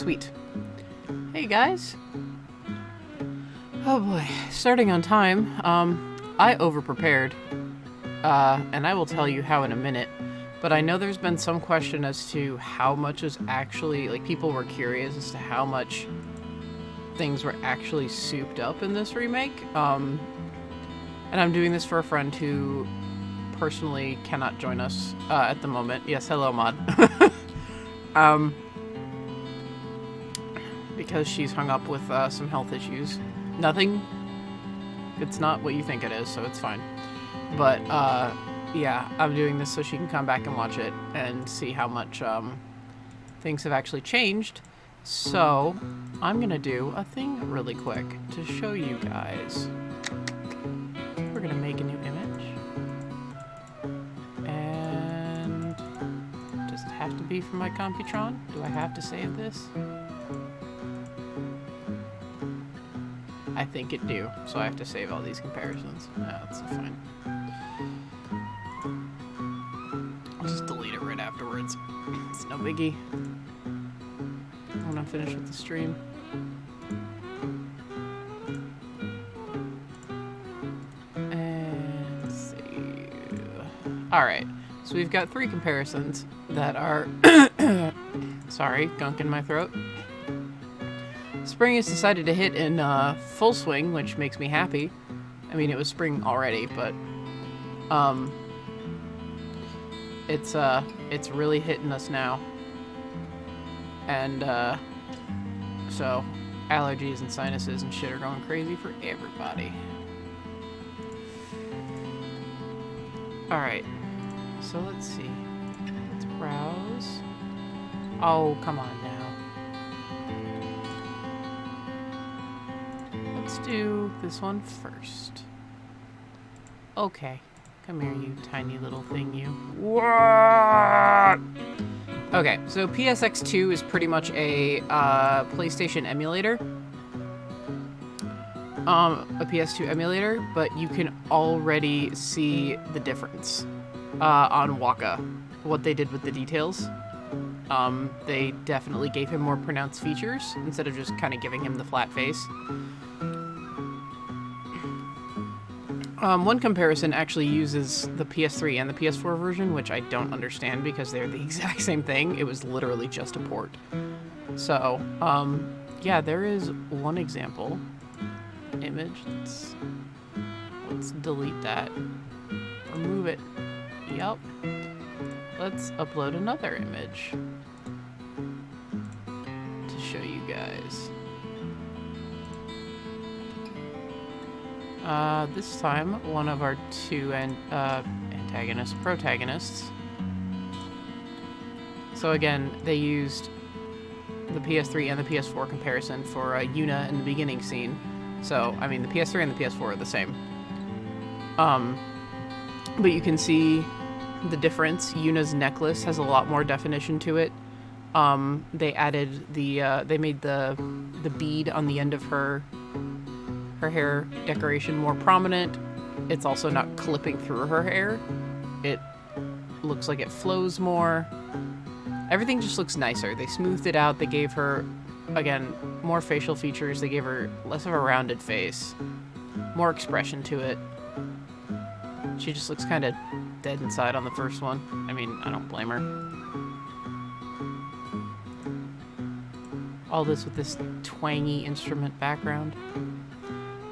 sweet. Hey guys. Oh boy, starting on time. I over-prepared, and I will tell you how in a minute, but I know there's been some question as to how much is actually, like, people were curious as to how much things were actually souped up in this remake, and I'm doing this for a friend who personally cannot join us, at the moment. Yes, hello, Mod. Because she's hung up with, some health issues. Nothing. It's not what you think it is, so it's fine. But, yeah, I'm doing this so she can come back and watch it and see how much, things have actually changed. So, I'm gonna do a thing really quick to show you guys. We're gonna make a new image. And does it have to be from my Computron? Do I have to save this? I think it do, so I have to save all these comparisons. No, that's fine. I'll just delete it right afterwards. It's no biggie. When I'm finished with the stream. And save. Alright, so we've got 3 comparisons that are... Sorry, gunk in my throat. Spring has decided to hit in full swing, which makes me happy. I mean, it was spring already, but it's really hitting us now. And so allergies and sinuses and shit are going crazy for everybody. All right, so let's see. Let's browse. Oh, come on now. Let's do this one first. Okay. Come here, you tiny little thing, you. What? Okay, so PSX2 is pretty much a PlayStation emulator. A PS2 emulator, but you can already see the difference on Waka, what they did with the details. They definitely gave him more pronounced features instead of just kind of giving him the flat face. One comparison actually uses the PS3 and the PS4 version, which I don't understand because they're the exact same thing. It was literally just a port. So, yeah, there is one example image. Let's delete that. Remove it. Yup. Let's upload another image to show you guys. This time, one of our 2 protagonists. So again, they used the PS3 and the PS4 comparison for Yuna in the beginning scene. So, I mean, the PS3 and the PS4 are the same. But you can see the difference. Yuna's necklace has a lot more definition to it. They added they made the bead on the end of her hair decoration more prominent. It's also not clipping through her hair. It looks like it flows more. Everything just looks nicer. They smoothed it out. They gave her, again, more facial features. They gave her less of a rounded face, more expression to it. She just looks kind of dead inside on the first one. I mean, I don't blame her. All this with this twangy instrument background.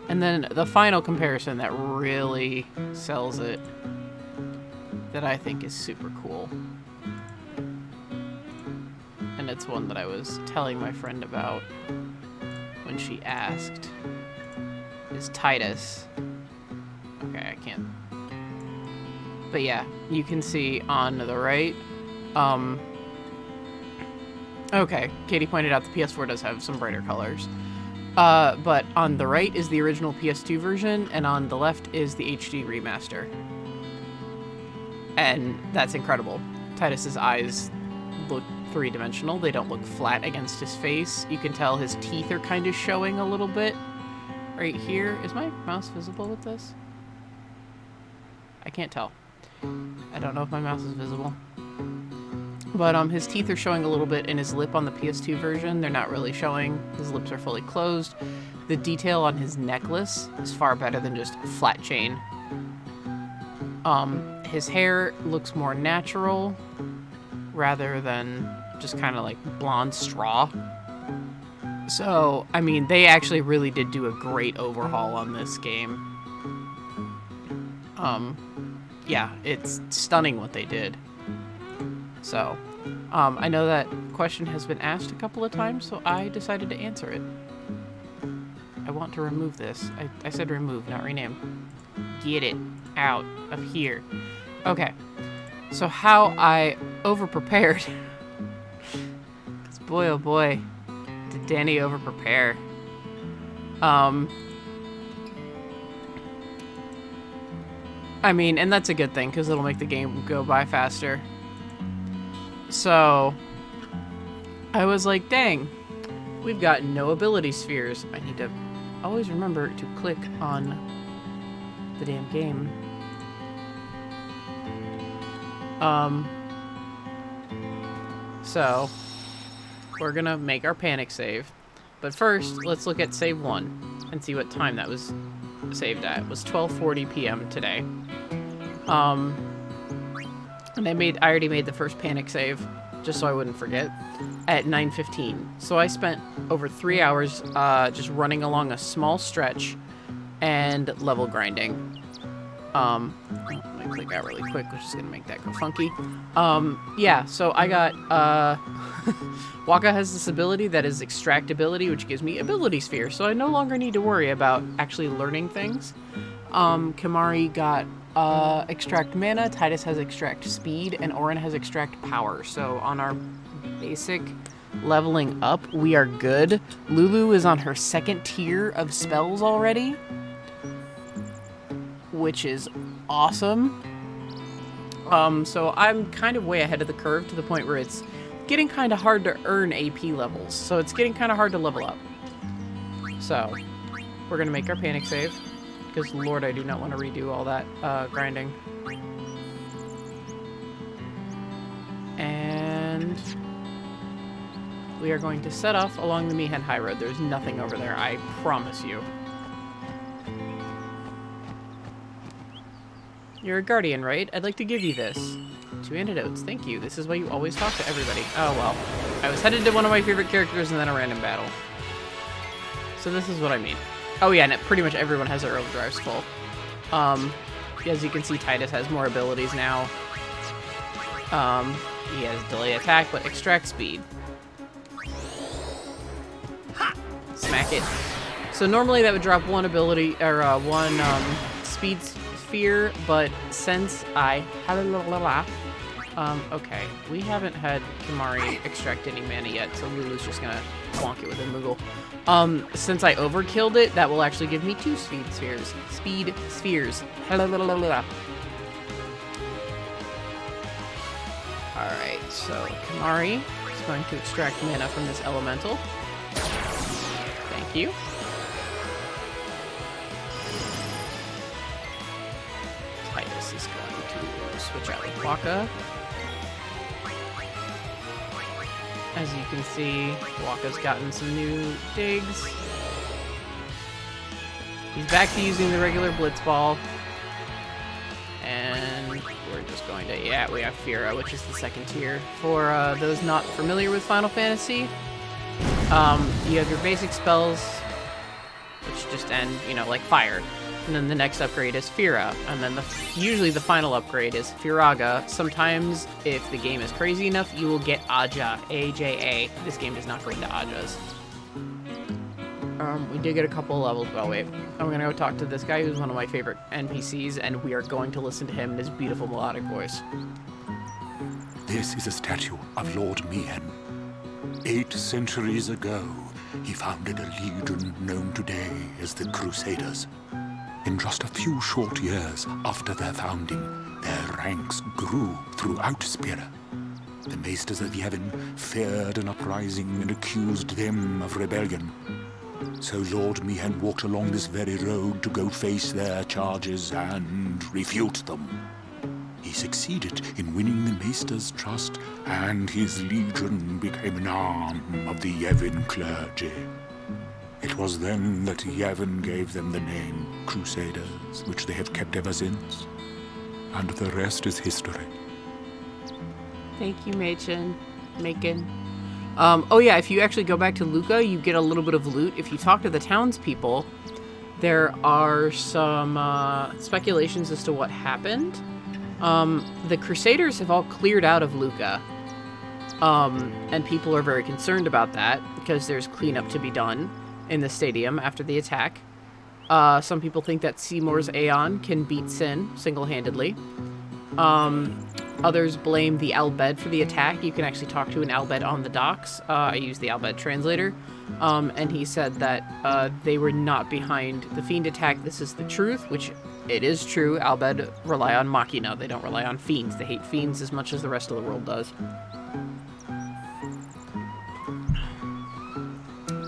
And then the final comparison that really sells it, that I think is super cool. And it's one that I was telling my friend about when she asked, is Titus. Okay, I can't. But yeah, you can see on the right. Okay, Katie pointed out the PS4 does have some brighter colors. But on the right is the original PS2 version, and on the left is the HD remaster. And that's incredible. Titus's eyes look 3-dimensional. They don't look flat against his face. You can tell his teeth are kind of showing a little bit. Right here. Is my mouse visible with this? I can't tell. I don't know if my mouse is visible. But his teeth are showing a little bit in his lip on the PS2 version. They're not really showing. His lips are fully closed. The detail on his necklace is far better than just flat chain. His hair looks more natural rather than just kind of like blonde straw. So, I mean, they actually really did do a great overhaul on this game. Yeah, it's stunning what they did. So, I know that question has been asked a couple of times, so I decided to answer it. I want to remove this. I said remove, not rename. Get it out of here. Okay, so how I over-prepared. 'Cause boy, oh boy, did Danny over-prepare. I mean, and that's a good thing, because it'll make the game go by faster. So, I was like, dang, we've got no ability spheres. I need to always remember to click on the damn game. So, we're gonna make our panic save. But first, let's look at save 1 and see what time that was saved at. It was 12:40 p.m. today. And I already made the first panic save, just so I wouldn't forget, at 9:15. So I spent over 3 hours just running along a small stretch and level grinding. Let me click out really quick, which is gonna make that go funky. Yeah, so I got, Waka has this ability that is extract ability, which gives me ability sphere, so I no longer need to worry about actually learning things. Kimari got, extract mana, Titus has extract speed, and Orin has extract power. So on our basic leveling up, we are good. Lulu is on her second tier of spells already, which is awesome. So I'm kind of way ahead of the curve to the point where it's getting kind of hard to earn AP levels. So it's getting kind of hard to level up. So we're going to make our panic save, because Lord, I do not want to redo all that grinding. And we are going to set off along the Mihen Highroad. There's nothing over there, I promise you. You're a guardian, right? I'd like to give you this. 2 antidotes, thank you. This is why you always talk to everybody. Oh well. I was headed to one of my favorite characters and then a random battle. So this is what I mean. Oh yeah, and pretty much everyone has their overdrives full. As you can see, Titus has more abilities now. He has delay attack, but extract speed. Smack it. So normally that would drop one ability, or one speed sphere, but since I... okay, we haven't had Kimari extract any mana yet, so Lulu's just gonna plonk it with a Moogle. Since I overkilled it, that will actually give me 2 speed spheres. Speed spheres. Alright, so Kimari is going to extract mana from this elemental. Thank you. Titus is going to switch out with Waka. As you can see, Waka's gotten some new digs. He's back to using the regular Blitz Ball. And we're just going to, yeah, we have Fira, which is the second tier. For those not familiar with Final Fantasy, you have your basic spells, which just end, you know, like fire. And then the next upgrade is Fira. And then usually the final upgrade is Firaga. Sometimes, if the game is crazy enough, you will get Aja, A-J-A. This game does not go into Ajas. We did get a couple of levels, but wait. I'm going to go talk to this guy who's one of my favorite NPCs, and we are going to listen to him in his beautiful melodic voice. This is a statue of Lord Mihen. 8 centuries ago, he founded a legion known today as the Crusaders. In just a few short years after their founding, their ranks grew throughout Spira. The Maesters of Yevon feared an uprising and accused them of rebellion. So Lord Mihen walked along this very road to go face their charges and refute them. He succeeded in winning the Maester's trust, and his legion became an arm of the Yevon clergy. It was then that Yevon gave them the name Crusaders, which they have kept ever since. And the rest is history. Thank you, Macon. Oh yeah, if you actually go back to Luca, you get a little bit of loot. If you talk to the townspeople, there are some speculations as to what happened. The Crusaders have all cleared out of Luca. And people are very concerned about that, because there's cleanup to be done in the stadium after the attack. Some people think that Seymour's Aeon can beat Sin single-handedly. Others blame the Bhed for the attack. You can actually talk to an Bhed on the docks. I used the Bhed translator. And he said that they were not behind the Fiend attack. This is the truth, which it is true. Bhed rely on Machina. They don't rely on Fiends. They hate Fiends as much as the rest of the world does.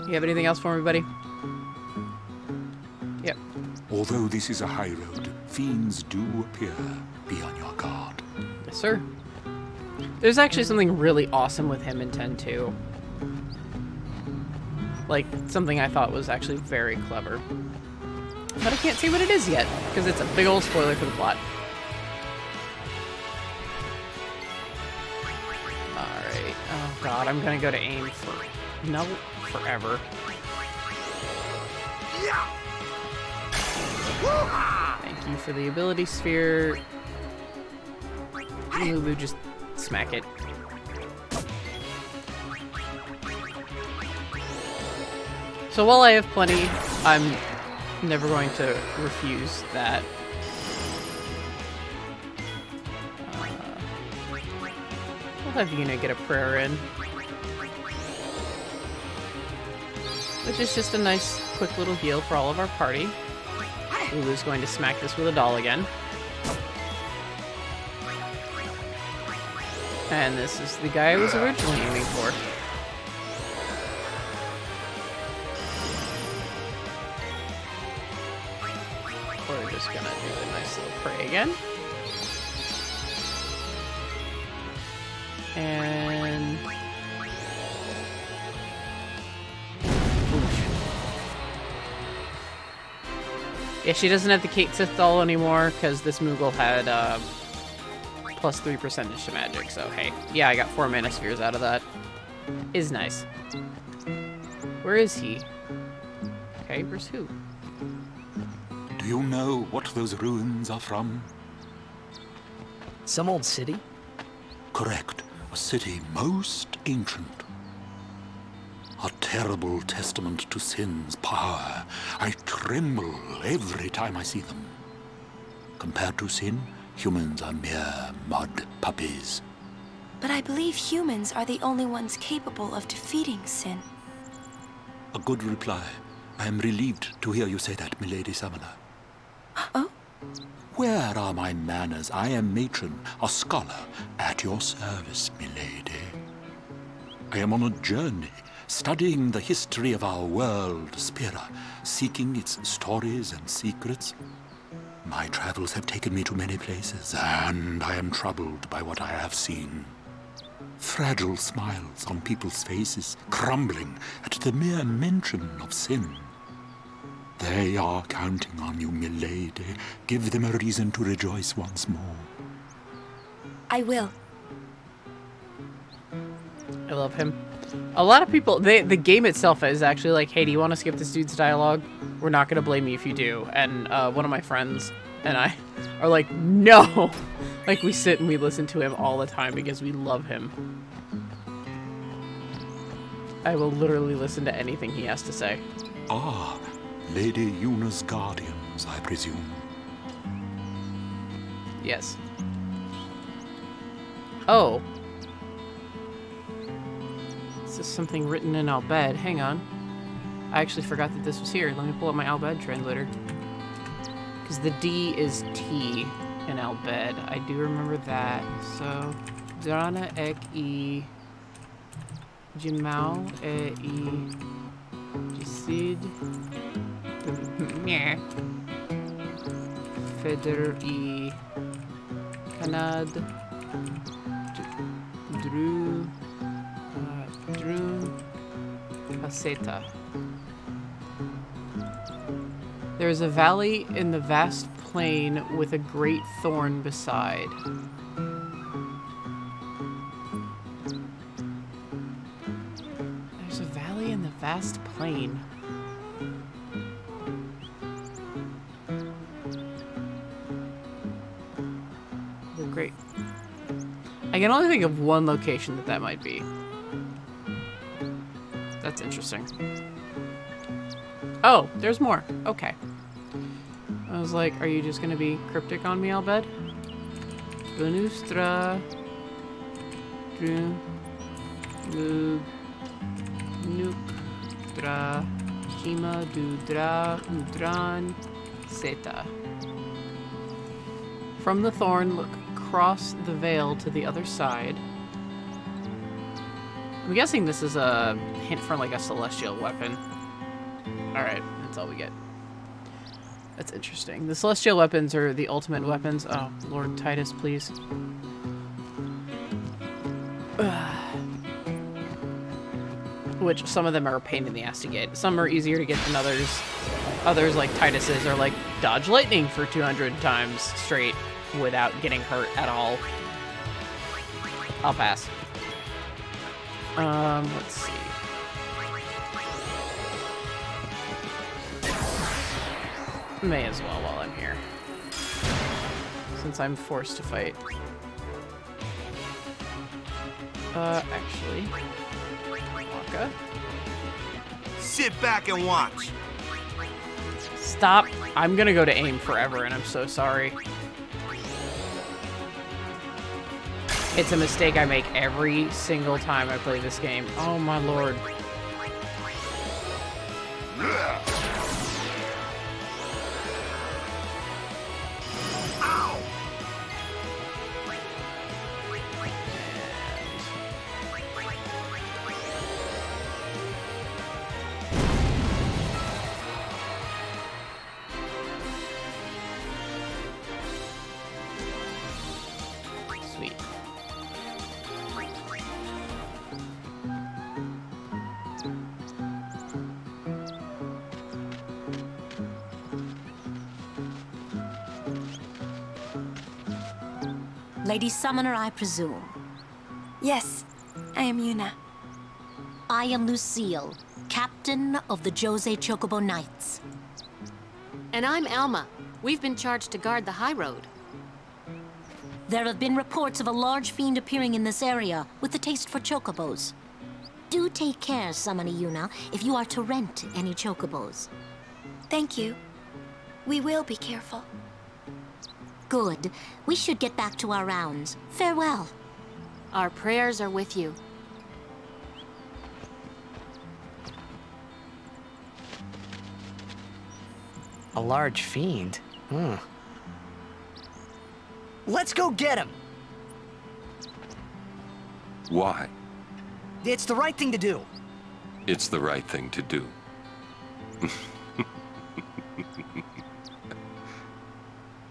You have anything else for me, buddy? Yep. Although this is a high road, fiends do appear. Be on your guard. Yes, sir. There's actually something really awesome with him in 10-2. Like, something I thought was actually very clever. But I can't say what it is yet, because it's a big old spoiler for the plot. Alright. Oh god, I'm gonna go to aim for... No, forever. Thank you for the ability sphere. Lulu, just smack it. So while I have plenty, I'm never going to refuse that. We'll have Yuna get a prayer in. Which is just a nice, quick little heal for all of our party. Lulu's going to smack this with a doll again. And this is the guy I was originally aiming for. We're just gonna do a nice little pray again. And... yeah, she doesn't have the Kate Sith doll anymore, because this Moogle had, plus 3% to magic, so hey. Yeah, I got 4 mana spheres out of that. Is nice. Where is he? Okay, where's who? Do you know what those ruins are from? Some old city? Correct. A city most ancient. A terrible testament to sin's power. I tremble every time I see them. Compared to sin, humans are mere mud puppies. But I believe humans are the only ones capable of defeating sin. A good reply. I am relieved to hear you say that, milady Summoner. Oh? Where are my manners? I am matron, a scholar, at your service, milady. I am on a journey, studying the history of our world, Spira, seeking its stories and secrets. My travels have taken me to many places, and I am troubled by what I have seen. Fragile smiles on people's faces, crumbling at the mere mention of sin. They are counting on you, milady. Give them a reason to rejoice once more. I will. I love him. A lot of people, the game itself is actually like, hey, do you want to skip this dude's dialogue? We're not going to blame you if you do. And one of my friends and I are like, no! Like, we sit and we listen to him all the time because we love him. I will literally listen to anything he has to say. Ah, Lady Yuna's guardians, I presume. Yes. Oh. This is something written in Bhed. Hang on. I actually forgot that this was here. Let me pull up my Bhed translator. Because the D is T in Bhed. I do remember that. So, Drana ek I Jimao e I Jisid Feder I Panad. Drew. Drew. Paseta. There is a valley in the vast plain with a great thorn beside. There's a valley in the vast plain. The great. I can only think of one location that might be. That's interesting. Oh, there's more. Okay. I was like, are you just gonna be cryptic on me, Bhed? Venustra. Nuktra. Kima Dudra Udran Seta. From the thorn, look across the veil to the other side. I'm guessing this is a hint for like a celestial weapon. Alright, that's all we get. That's interesting. The celestial weapons are the ultimate weapons. Oh, Lord Titus, please. Which some of them are a pain in the ass to get. Some are easier to get than others. Others, like Titus's, are like dodge lightning for 200 times straight without getting hurt at all. I'll pass. Let's see. May as well while I'm here. Since I'm forced to fight. Actually. Waka. Sit back and watch. Stop. I'm gonna go to aim forever, and I'm so sorry. It's a mistake I make every single time I play this game. Oh my lord. Sweet. Lady Summoner, I presume. Yes, I am Yuna. I am Lucille, captain of the Jose Chocobo Knights. And I'm Alma. We've been charged to guard the Highroad. There have been reports of a large fiend appearing in this area with a taste for chocobos. Do take care, Summoner Yuna, if you are to rent any chocobos. Thank you. We will be careful. Good. We should get back to our rounds. Farewell. Our prayers are with you. A large fiend? Let's go get him! Why? It's the right thing to do. It's the right thing to do.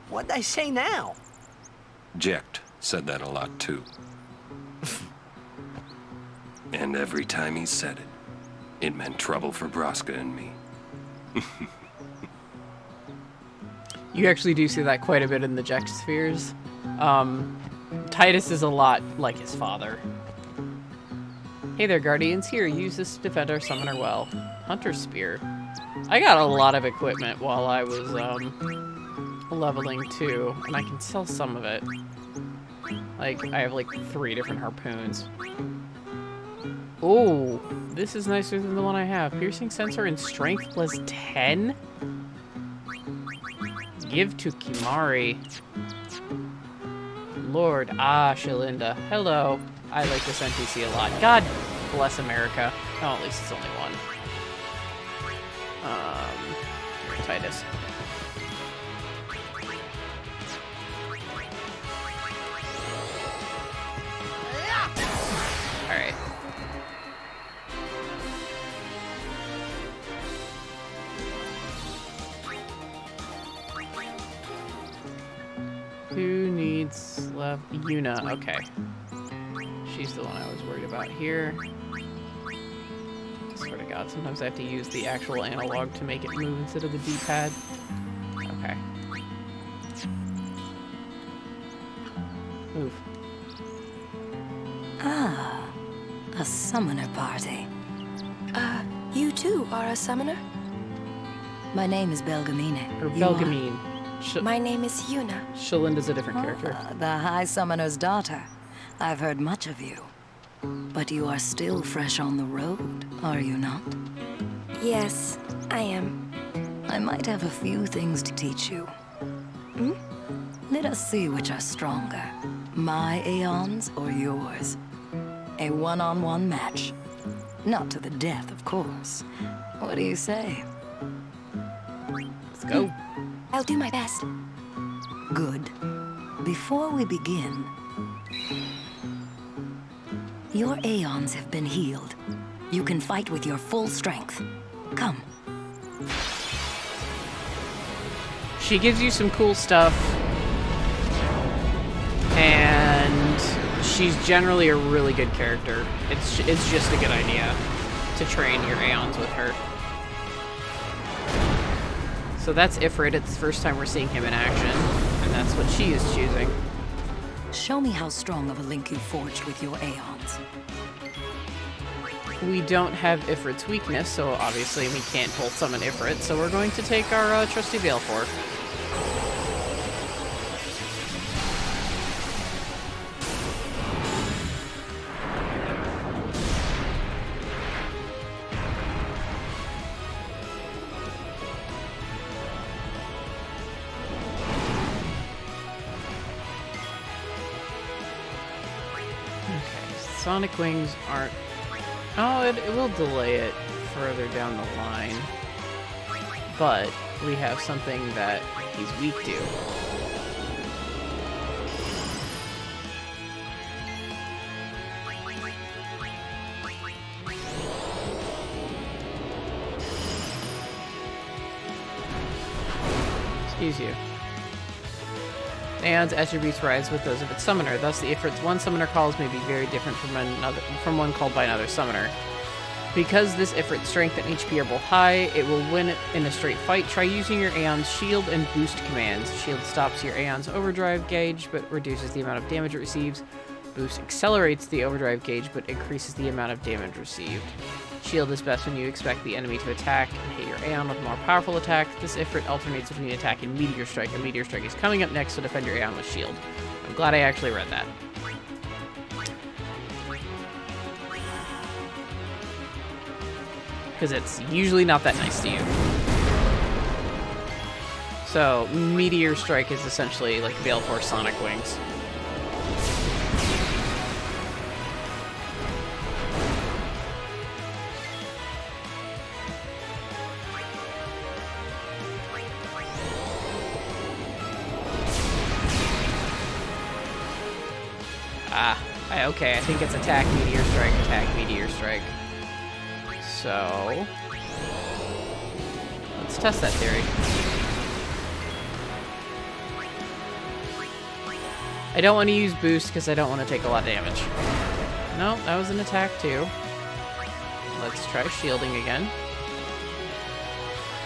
What'd I say now? Jecht said that a lot too. And every time he said it, it meant trouble for Braska and me. You actually do see that quite a bit in the Jecht spheres. Titus is a lot like his father. Hey there, Guardians. Here, use this to defend our summoner well. Hunter Spear. I got a lot of equipment while I was, leveling too, and I can sell some of it. Like, I have like 3 different harpoons. Oh, this is nicer than the one I have. Piercing sensor and strength plus 10? Give to Kimari. Lord, Shalinda. Hello. I like this NPC a lot. God bless America. Oh, at least it's only one. Titus. Alright. Who needs left? Yuna. Okay. She's the one I was worried about here. I swear to God, sometimes I have to use the actual analog to make it move instead of the D-pad. Okay. Move. Ah, a summoner party. You too are a summoner? My name is Belgamine. Or You Belgamine. My name is Yuna. Shalinda's a different character. The High Summoner's daughter. I've heard much of you. But you are still fresh on the road, are you not? Yes, I am. I might have a few things to teach you. Let us see which are stronger. My Aeons or yours? A one-on-one match. Not to the death, of course. What do you say? Let's go. I'll do my best. Good. Before we begin, your Aeons have been healed. You can fight with your full strength. Come. She gives you some cool stuff, and she's generally a really good character. It's just a good idea to train your Aeons with her. So that's Ifrit. It's the first time we're seeing him in action, and that's what she is choosing. Show me how strong of a link you forged with your Aeons. We don't have Ifrit's weakness, so obviously we can't both summon Ifrit, so we're going to take our trusty Balefort. Sonic Wings aren't... Oh, it will delay it further down the line. But we have something that he's weak to. Excuse you. Aeon's attributes rise with those of its summoner. Thus, the Ifrit's one summoner calls may be very different from one called by another summoner. Because this Ifrit's strength and HP are both high, it will win in a straight fight. Try using your Aeon's shield and boost commands. Shield stops your Aeon's overdrive gauge, but reduces the amount of damage it receives. Boost accelerates the overdrive gauge, but increases the amount of damage received. Shield is best when you expect the enemy to attack and hit your Aeon with a more powerful attack. This Ifrit alternates between attack and Meteor Strike. A Meteor Strike is coming up next, so defend your Aeon with Shield. I'm glad I actually read that. Because it's usually not that nice to you. So, Meteor Strike is essentially like Balefort Sonic Wings. Okay, I think it's attack, meteor strike. So, let's test that theory. I don't want to use boost because I don't want to take a lot of damage. No, that was an attack too. Let's try shielding again.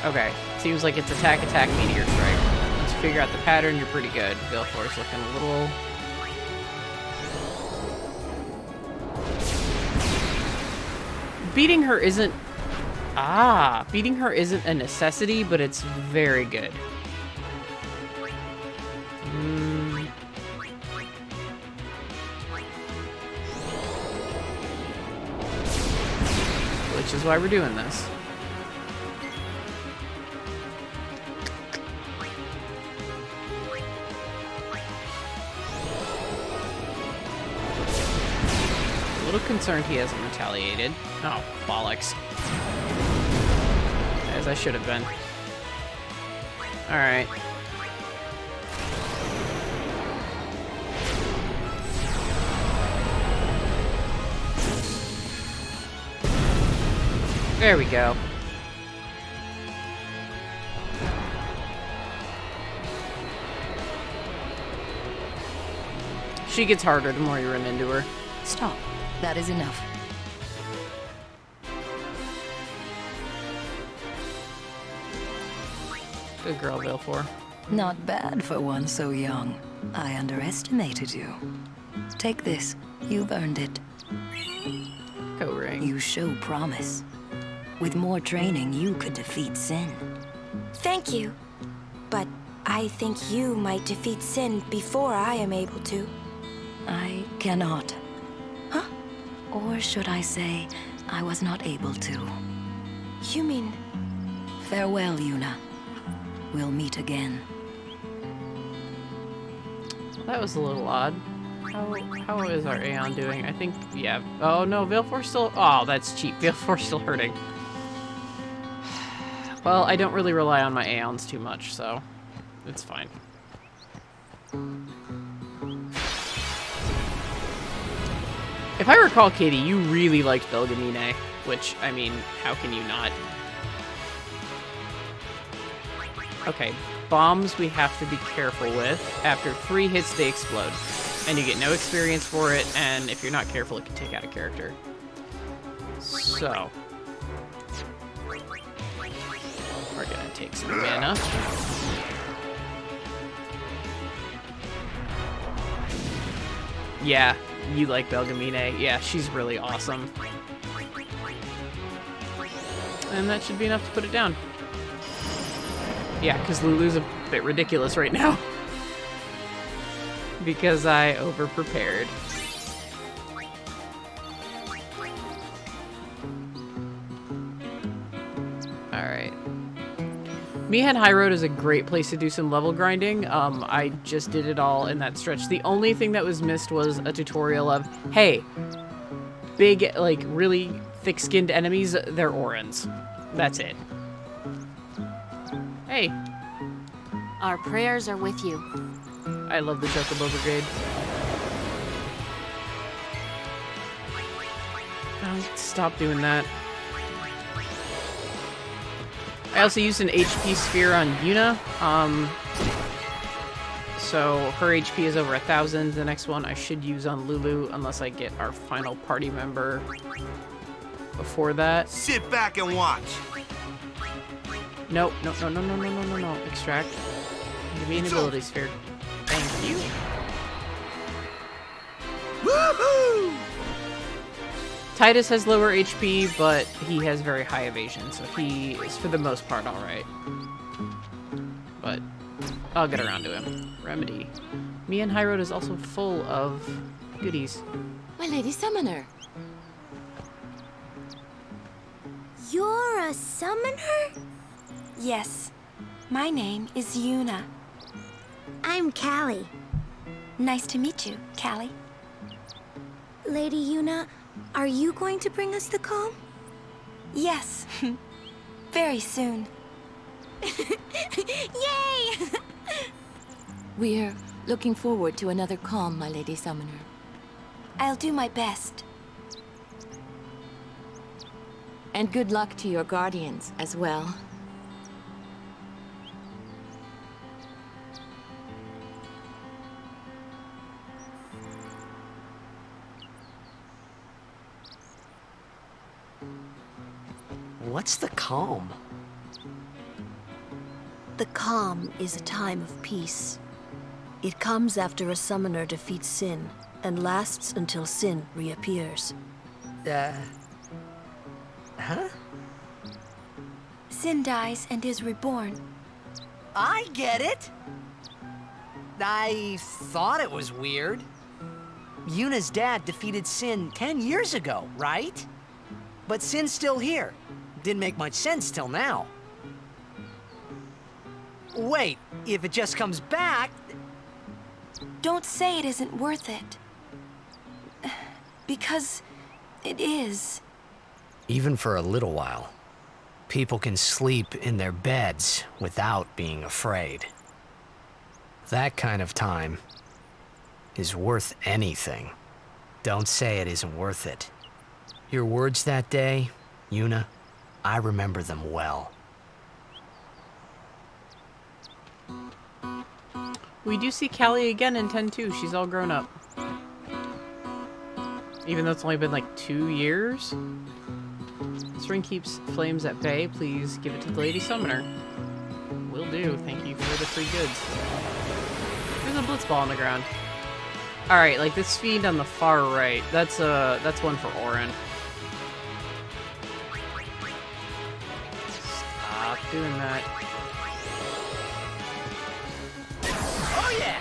Okay, seems like it's attack, meteor strike. Once you figure out the pattern, you're pretty good. Balefort looking a little... Beating her isn't a necessity, but it's very good. Which is why we're doing this. A little concerned he hasn't retaliated. Oh, bollocks. As I should have been. Alright. There we go. She gets harder the more you run into her. Stop. That is enough. Good girl, Valefor. Not bad for one so young. I underestimated you. Take this. You've earned it. Go ring. You show promise. With more training, you could defeat Sin. Thank you. But I think you might defeat Sin before I am able to. I cannot. Huh? Or should I say, I was not able to. You mean... Farewell, Yuna. We'll meet again. That was a little odd. How is our Aeon doing? I think, yeah. Oh no, Valefor's still... Oh, that's cheap. Valefor's still hurting. Well, I don't really rely on my Aeons too much, so it's fine. If I recall, Katie, you really liked Belgamine, which, I mean, how can you not? Okay, bombs we have to be careful with. After 3 hits, they explode. And you get no experience for it, and if you're not careful, it can take out a character. So... we're gonna take some mana. Yeah, you like Belgamine. Yeah, she's really awesome. And that should be enough to put it down. Yeah, because Lulu's a bit ridiculous right now. Because I over-prepared. Alright. Bhed Highroad is a great place to do some level grinding. I just did it all in that stretch. The only thing that was missed was a tutorial of, hey, big, like, really thick-skinned enemies, they're Orans. That's it. Hey. Our prayers are with you. I love the Chocobo Brigade. Oh, stop doing that. I also used an HP sphere on Yuna. So her HP is over 1,000. The next one I should use on Lulu, unless I get our final party member before that. Sit back and watch. Nope, no. Extract. Give me an ability sphere. Thank you. Woohoo! Titus has lower HP, but he has very high evasion, so he is for the most part alright. But I'll get around to him. Remedy. Bhed Highroad is also full of goodies. My Lady Summoner. You're a summoner? Yes. My name is Yuna. I'm Callie. Nice to meet you, Callie. Lady Yuna, are you going to bring us the calm? Yes. Very soon. Yay! We're looking forward to another calm, my Lady Summoner. I'll do my best. And good luck to your guardians as well. What's the calm? The calm is a time of peace. It comes after a summoner defeats Sin, and lasts until Sin reappears. Huh? Sin dies and is reborn. I get it! I thought it was weird. Yuna's dad defeated Sin 10 years ago, right? But Sin's still here. Didn't make much sense till now. Wait, if it just comes back... Don't say it isn't worth it. Because it is. Even for a little while, people can sleep in their beds without being afraid. That kind of time is worth anything. Don't say it isn't worth it. Your words that day, Yuna, I remember them well. We do see Callie again in 10-2. She's all grown up. Even though it's only been like 2 years? This ring keeps flames at bay. Please give it to the Lady Summoner. Will do. Thank you for the free goods. There's a blitzball on the ground. Alright, like this fiend on the far right. That's one for Orin. Stop doing that. Oh yeah!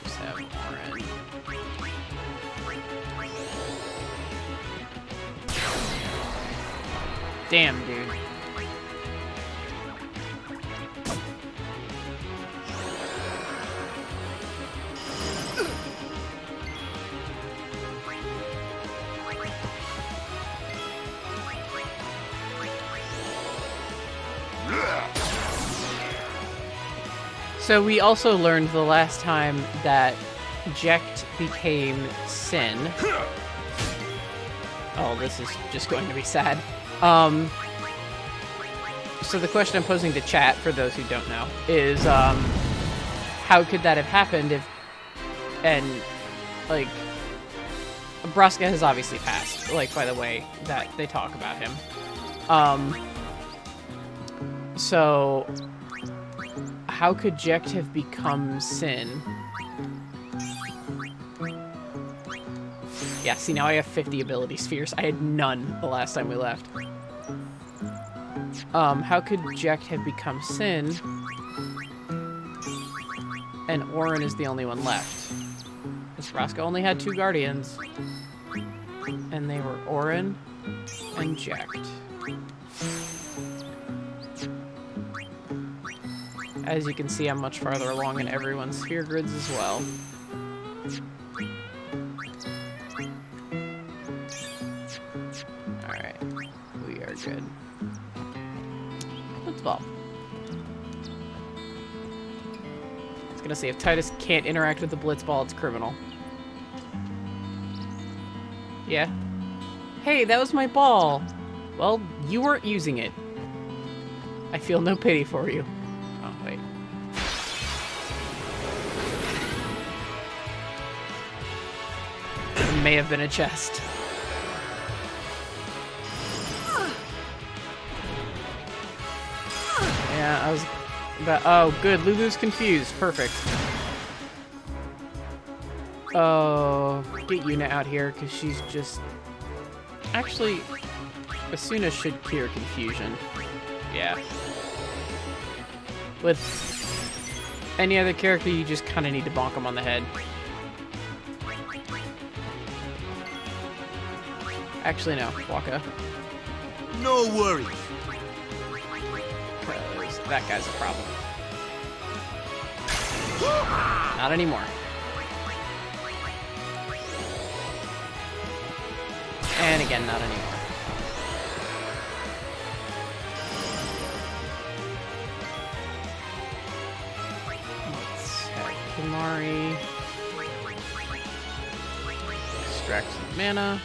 Just have Orin. Damn, dude. So we also learned the last time that Jecht became Sin. Oh, this is just going to be sad. So the question I'm posing to chat, for those who don't know, is how could that have happened if... And, like... Braska has obviously passed, like, by the way that they talk about him. So... How could Jecht have become Sin? Yeah, see, now I have 50 ability spheres. I had none the last time we left. How could Jecht have become Sin? And Orin is the only one left. Because Braska only had 2 guardians. And they were Orin and Jecht. As you can see, I'm much farther along in everyone's sphere grids as well. Alright, we are good. Blitzball. I was gonna say, if Titus can't interact with the Blitzball, it's criminal. Yeah? Hey, that was my ball! Well, you weren't using it. I feel no pity for you. Oh, wait. It may have been a chest. Yeah, I was about... Oh, good. Lulu's confused. Perfect. Oh, get Yuna out here, because she's just... Actually, Asuna should cure confusion. Yeah. With any other character, you just kind of need to bonk them on the head. Actually, no. Waka. No worries. Because that guy's a problem. Not anymore. And again, not anymore. Let's have Kimari. Extract some mana.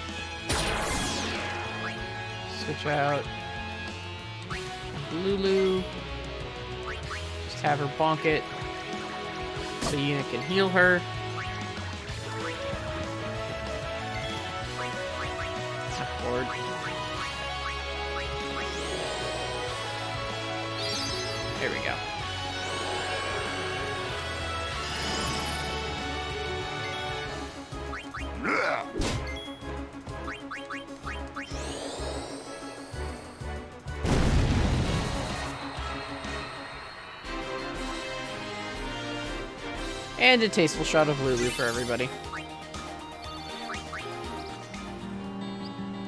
Switch out Lulu. Just have her bonk it so Yuna can heal her. Board. There we go. And a tasteful shot of Lulu for everybody.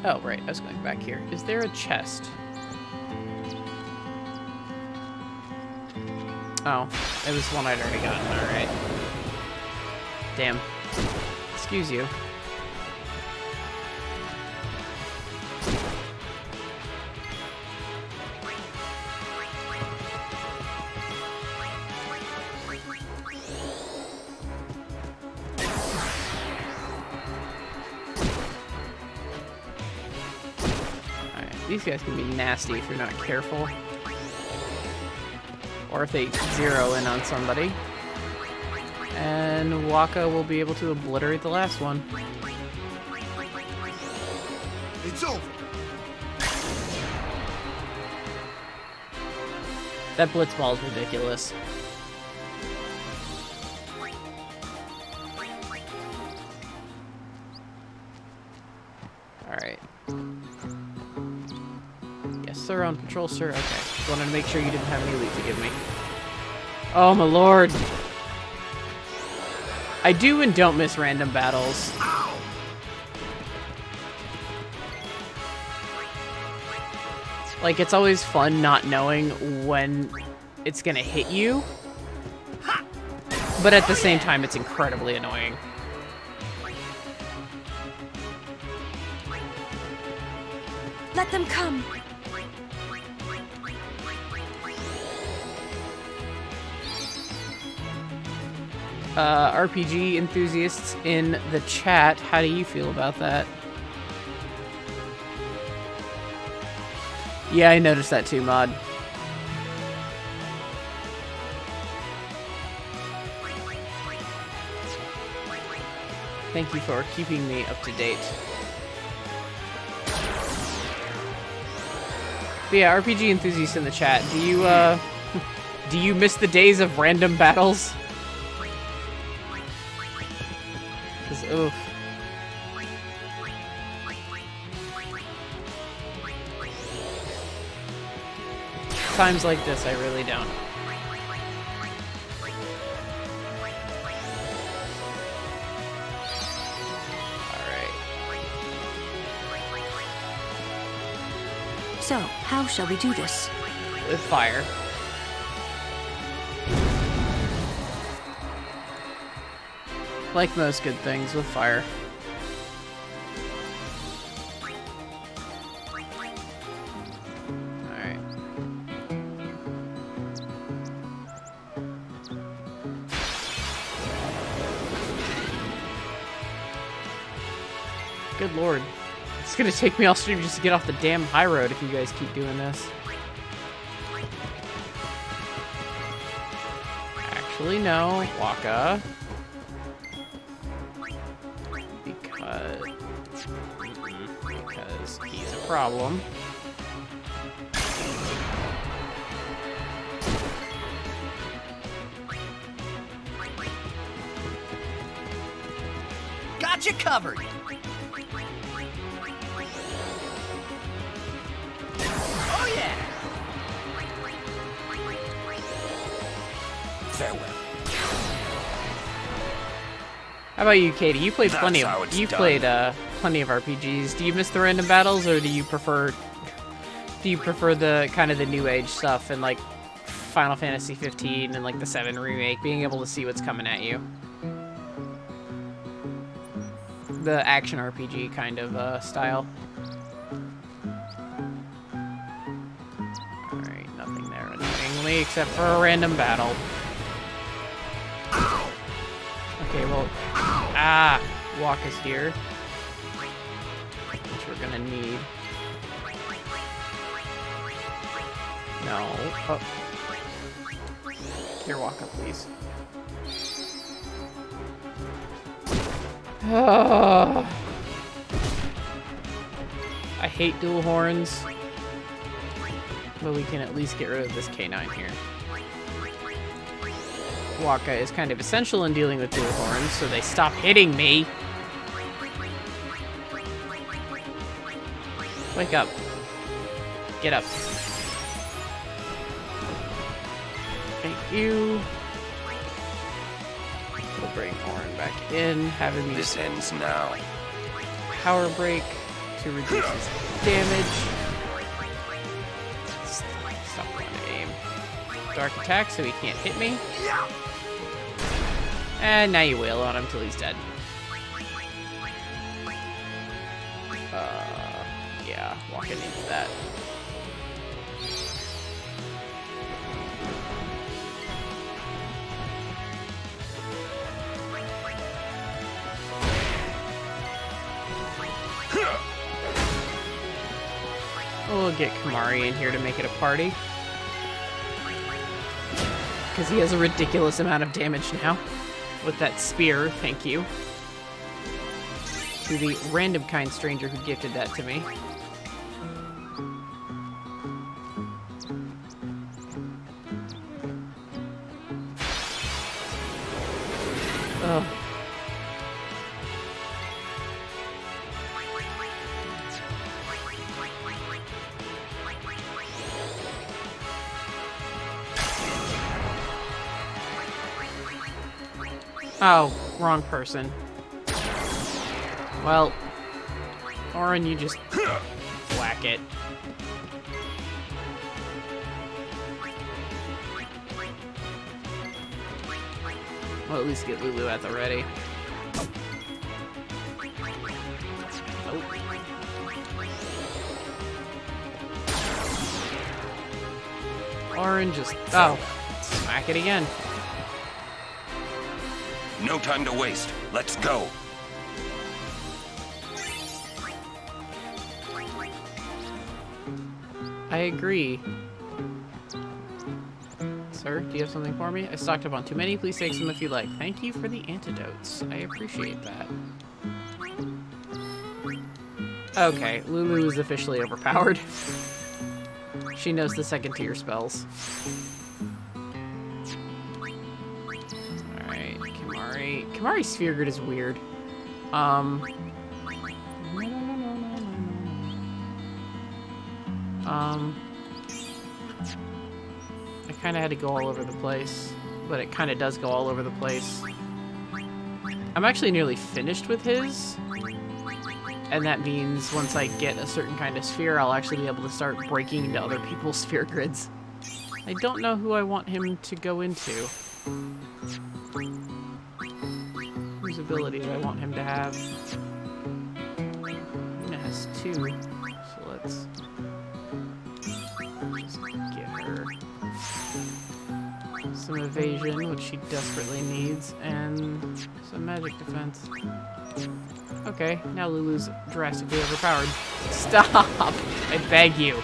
Oh, right, I was going back here. Is there a chest? Oh, it was one I'd already gotten, alright. Damn. Excuse you. These guys can be nasty if you're not careful. Or if they zero in on somebody. And Waka will be able to obliterate the last one. It's over. That blitzball is ridiculous. Alright. Yes, sir, on patrol, sir. Okay. Just wanted to make sure you didn't have any loot to give me. Oh, my lord. I do and don't miss random battles. Like, it's always fun not knowing when it's gonna hit you. But at the same time, it's incredibly annoying. Let them come. RPG enthusiasts in the chat, how do you feel about that? Yeah, I noticed that too, Mod. Thank you for keeping me up to date. But yeah, RPG enthusiasts in the chat, do you miss the days of random battles? Because, oof. Times like this, I really don't. Alright. So, how shall we do this? With fire. Like most good things, with fire. Alright. Good lord. It's gonna take me all stream just to get off the damn high road if you guys keep doing this. Actually, no. Waka. Because he's a problem. Got you covered. Oh yeah. Farewell. How about you, Katie? You played plenty That's how of it's you done. played plenty of RPGs. Do you miss the random battles, or do you prefer the kind of the new age stuff and like Final Fantasy 15 and like the 7 remake, being able to see what's coming at you? The action RPG kind of style. Alright, nothing there annoyingly except for a random battle. Okay, well, Waka's here, which we're gonna need. No. Oh. Here, Waka, please. I hate dual horns, but we can at least get rid of this K9 here. Waka is kind of essential in dealing with dual horns, so they stop hitting me. Wake up. Get up. Thank you. We'll bring Orin back in, having me This ends now. power break to reduce his damage. Stop trying to aim. Dark attack so he can't hit me. And now you wail on him till he's dead. Yeah, Waka needs that. We'll get Kamari in here to make it a party. Because he has a ridiculous amount of damage now. with that spear, thank you. To the random kind stranger who gifted that to me. Ugh. Oh, wrong person. Well, Orin, you just whack it. Well, at least get Lulu at the ready. Nope. Orin just... Oh, smack it again. No time to waste. Let's go. I agree. Sir, do you have something for me? I stocked up on too many. Please take some if you like. Thank you for the antidotes. I appreciate that. Okay, Lulu is officially overpowered. She knows the second tier spells. Alright, Kimari. Kimari's Sphere Grid is weird. I kind of had to go all over the place, but it kind of does go all over the place. I'm actually nearly finished with his, and that means once I get a certain kind of sphere, I'll actually be able to start breaking into other people's sphere grids. I don't know who I want him to go into. Whose ability do I want him to have? Luna has 2, so let's just get her some evasion, which she desperately needs, and some magic defense. Okay, now Lulu's drastically overpowered. Stop! I beg you.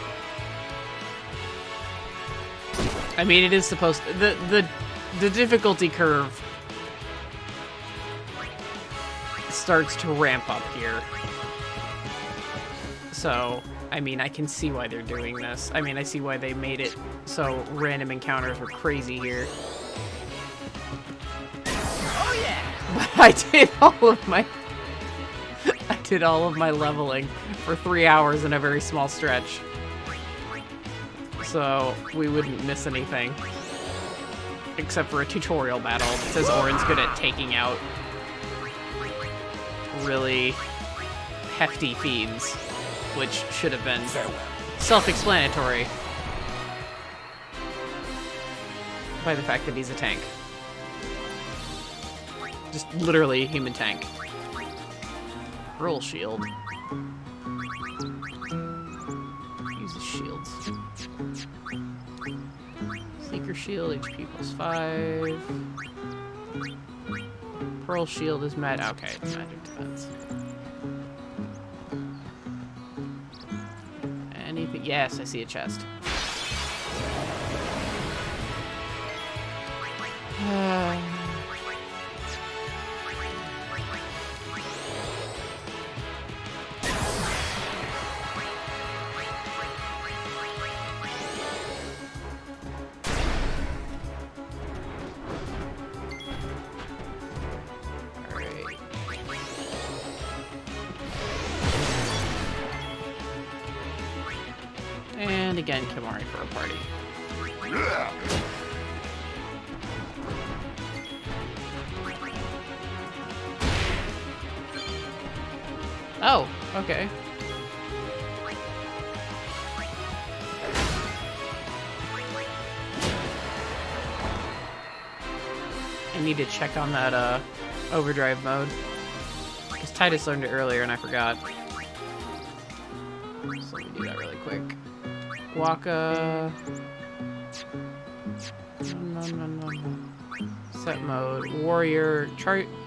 I mean, it is supposed to, the difficulty curve starts to ramp up here. So, I mean, I can see why they're doing this. I mean, I see why they made it so random encounters were crazy here. Oh yeah! But I did all of my leveling for 3 hours in a very small stretch. So we wouldn't miss anything. Except for a tutorial battle that says Orin's good at taking out really hefty fiends, which should have been self-explanatory by the fact that he's a tank. Just literally a human tank. Roll shield. Use the shields. Seeker shield, HP +5. Pearl shield is okay, it's magic defense. Anything? Yes, I see a chest. And again, Kimari for a party. Oh, okay. I need to check on that overdrive mode. Because Titus learned it earlier and I forgot. So let me do that really quick. Waka. No. Set mode. Warrior.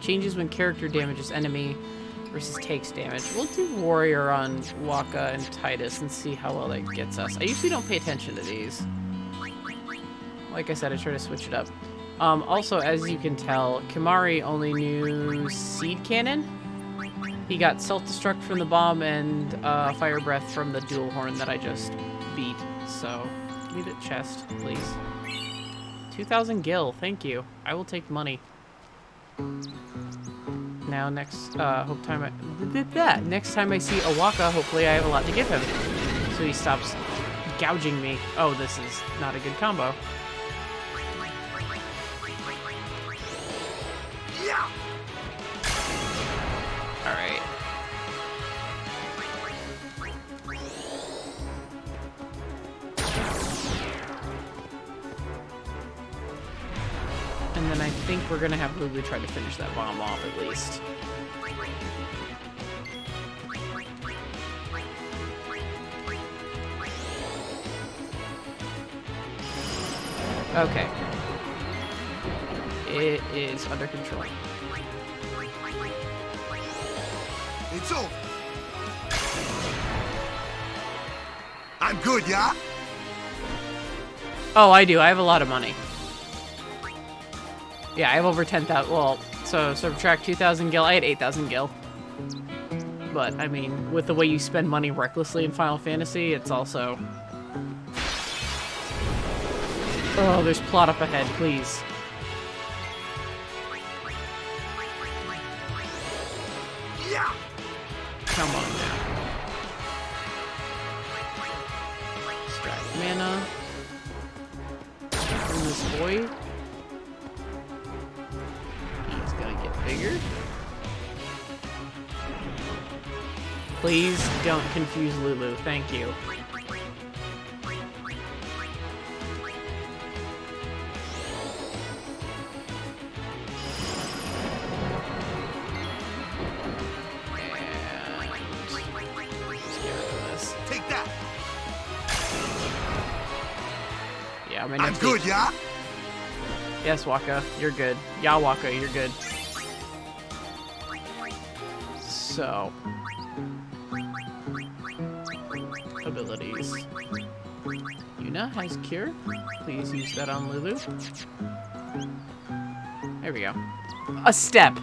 Changes when character damages enemy versus takes damage. We'll do Warrior on Waka and Titus and see how well that gets us. I usually don't pay attention to these. Like I said, I try to switch it up. Also, as you can tell, Kimari only knew seed cannon. He got self-destruct from the bomb and fire breath from the dual horn that I just beat. So, leave it chest, please. 2,000 gil, thank you. I will take money. Now, next time I see Awaka, hopefully I have a lot to give him. So he stops gouging me. Oh, this is not a good combo. Alright. And then I think we're gonna have Lulu try to finish that bomb off at least. Okay. It is under control. It's over. I'm good, yeah? Oh, I do. I have a lot of money. Yeah, I have over 10,000. Well, so subtract 2,000 gil. I had 8,000 gil. But, I mean, with the way you spend money recklessly in Final Fantasy, it's also... Oh, there's plot up ahead, please. Yeah. Come on now. Extract mana. From this boy. He's gonna get bigger. Please don't confuse Lulu. Thank you. I'm good, yeah? Yes, Waka, you're good. Yeah, Waka, you're good. So. Abilities. Yuna has Cure. Please use that on Lulu. There we go. A step!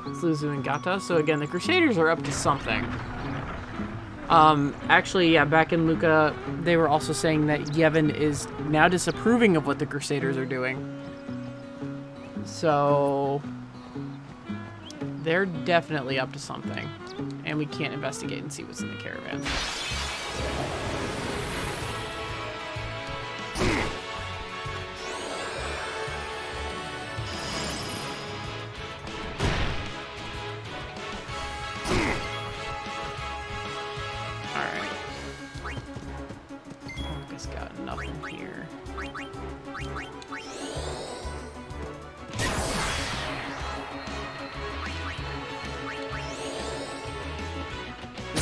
It's Lulu and Gata. So again, the Crusaders are up to something. Actually, yeah, back in Luca, they were also saying that Yevon is now disapproving of what the Crusaders are doing. So, they're definitely up to something. And we can't investigate and see what's in the caravan.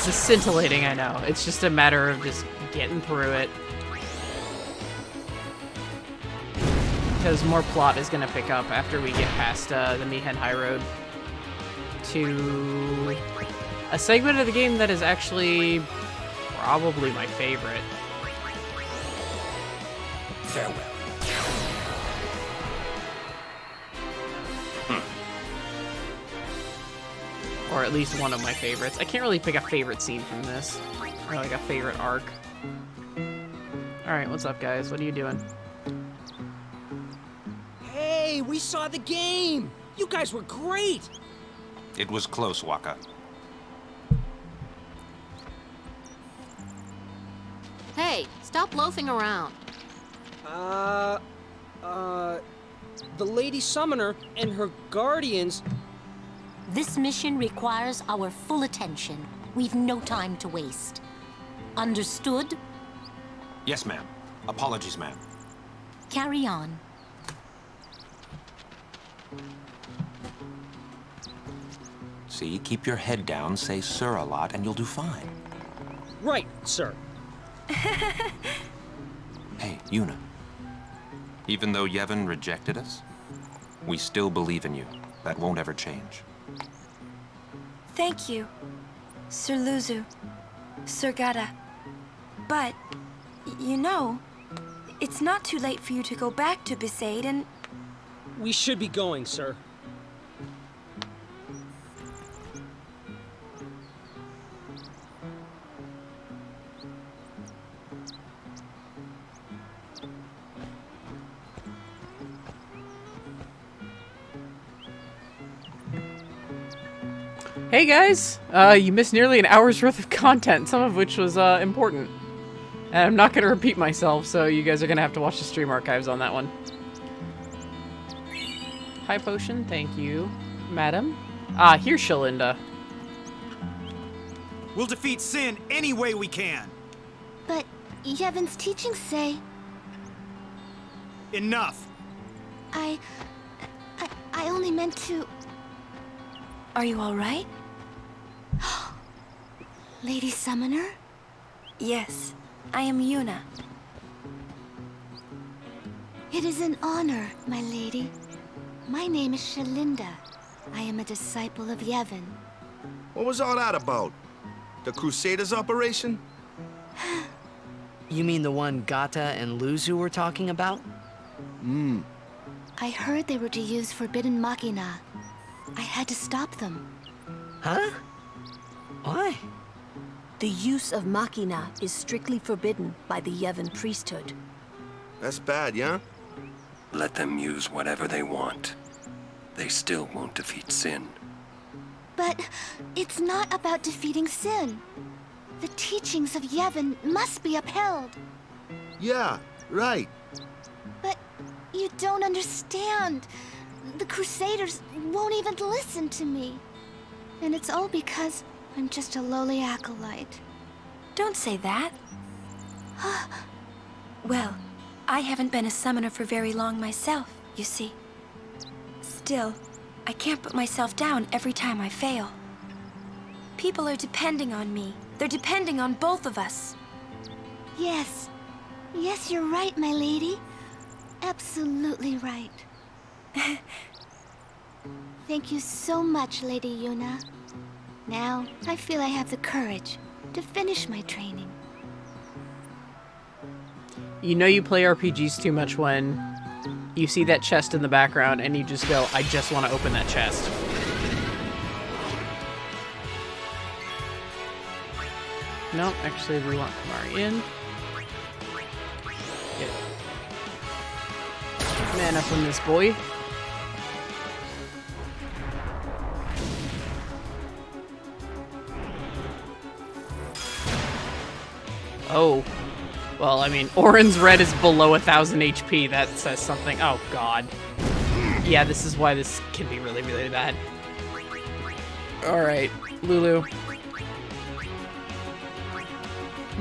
It's scintillating, I know. It's just a matter of just getting through it. Because more plot is going to pick up after we get past the Mihen Highroad to a segment of the game that is actually probably my favorite. Farewell. Or at least one of my favorites. I can't really pick a favorite scene from this. Or like a favorite arc. Alright, what's up, guys? What are you doing? Hey, we saw the game! You guys were great! It was close, Waka. Hey, stop loafing around. The Lady Summoner and her guardians... This mission requires our full attention. We've no time to waste. Understood? Yes, ma'am. Apologies, ma'am. Carry on. See, keep your head down, say sir a lot, and you'll do fine. Right, sir. Hey, Yuna. Even though Yevon rejected us, we still believe in you. That won't ever change. Thank you, Sir Luzu, Sir Gata. But, you know, It's not too late for you to go back to Bhed and... We should be going, sir. Hey guys! You missed nearly an hour's worth of content, some of which was important. And I'm not going to repeat myself, so you guys are going to have to watch the stream archives on that one. High potion, thank you, madam. Here's Shalinda. We'll defeat Sin any way we can. But Yevon's teachings say... Enough. I only meant to... Are you all right? Lady Summoner? Yes, I am Yuna. It is an honor, my lady. My name is Shalinda. I am a disciple of Yevon. What was all that about? The Crusaders operation? You mean the one Gata and Luzu were talking about? I heard they were to use forbidden machina. I had to stop them. Huh? Why? The use of machina is strictly forbidden by the Yevon priesthood. That's bad, yeah? Let them use whatever they want. They still won't defeat Sin. But it's not about defeating Sin. The teachings of Yevon must be upheld. Yeah, right. But you don't understand. The Crusaders won't even listen to me. And it's all because I'm just a lowly acolyte. Don't say that. Well, I haven't been a summoner for very long myself, you see. Still, I can't put myself down every time I fail. People are depending on me. They're depending on both of us. Yes. Yes, you're right, my lady. Absolutely right. Thank you so much, Lady Yuna. Now, I feel I have the courage to finish my training. You know you play RPGs too much when you see that chest in the background and you just go, I just want to open that chest. No, actually we want Kamari in. Get mana from this boy. Oh. Well, I mean, Orin's red is below 1,000 HP. That says something. Oh, God. Yeah, this is why this can be really, really bad. Alright, Lulu.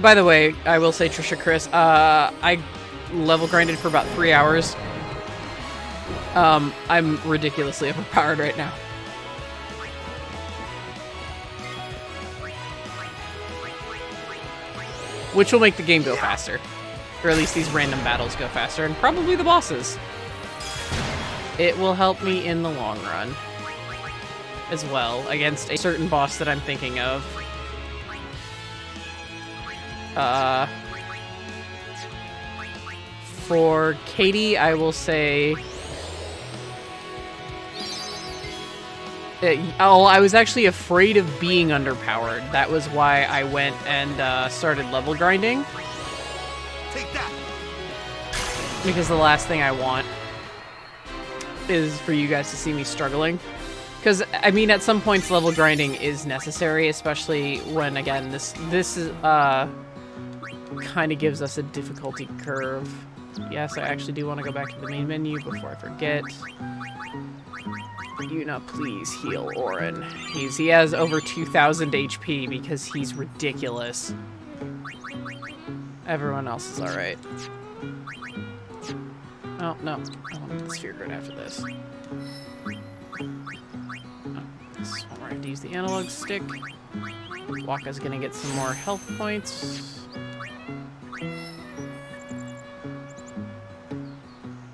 By the way, I will say, Trisha Chris, I level grinded for about 3 hours. I'm ridiculously overpowered right now. Which will make the game go faster. Or at least these random battles go faster, and probably the bosses. It will help me in the long run. As well, against a certain boss that I'm thinking of. For Katie, I will say... I was actually afraid of being underpowered. That was why I went and started level grinding. Take that. Because the last thing I want is for you guys to see me struggling. Because, I mean, at some points level grinding is necessary, especially when, again, this is, kind of gives us a difficulty curve. Yes, I actually do want to go back to the main menu before I forget. Yuna, please heal Orin. He has over 2,000 HP because he's ridiculous. Everyone else is alright. Oh, no. I want the sphere grid after this. Oh, this is when we're going to use the analog stick. Waka's going to get some more health points.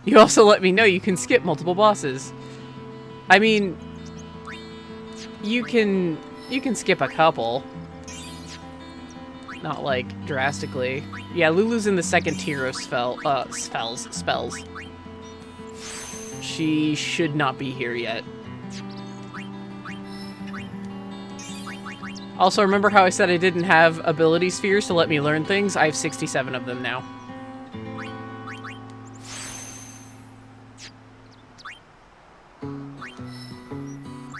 You also let me know you can skip multiple bosses. I mean, you can skip a couple. Not, like, drastically. Yeah, Lulu's in the second tier of spells. She should not be here yet. Also, remember how I said I didn't have ability spheres to let me learn things? I have 67 of them now.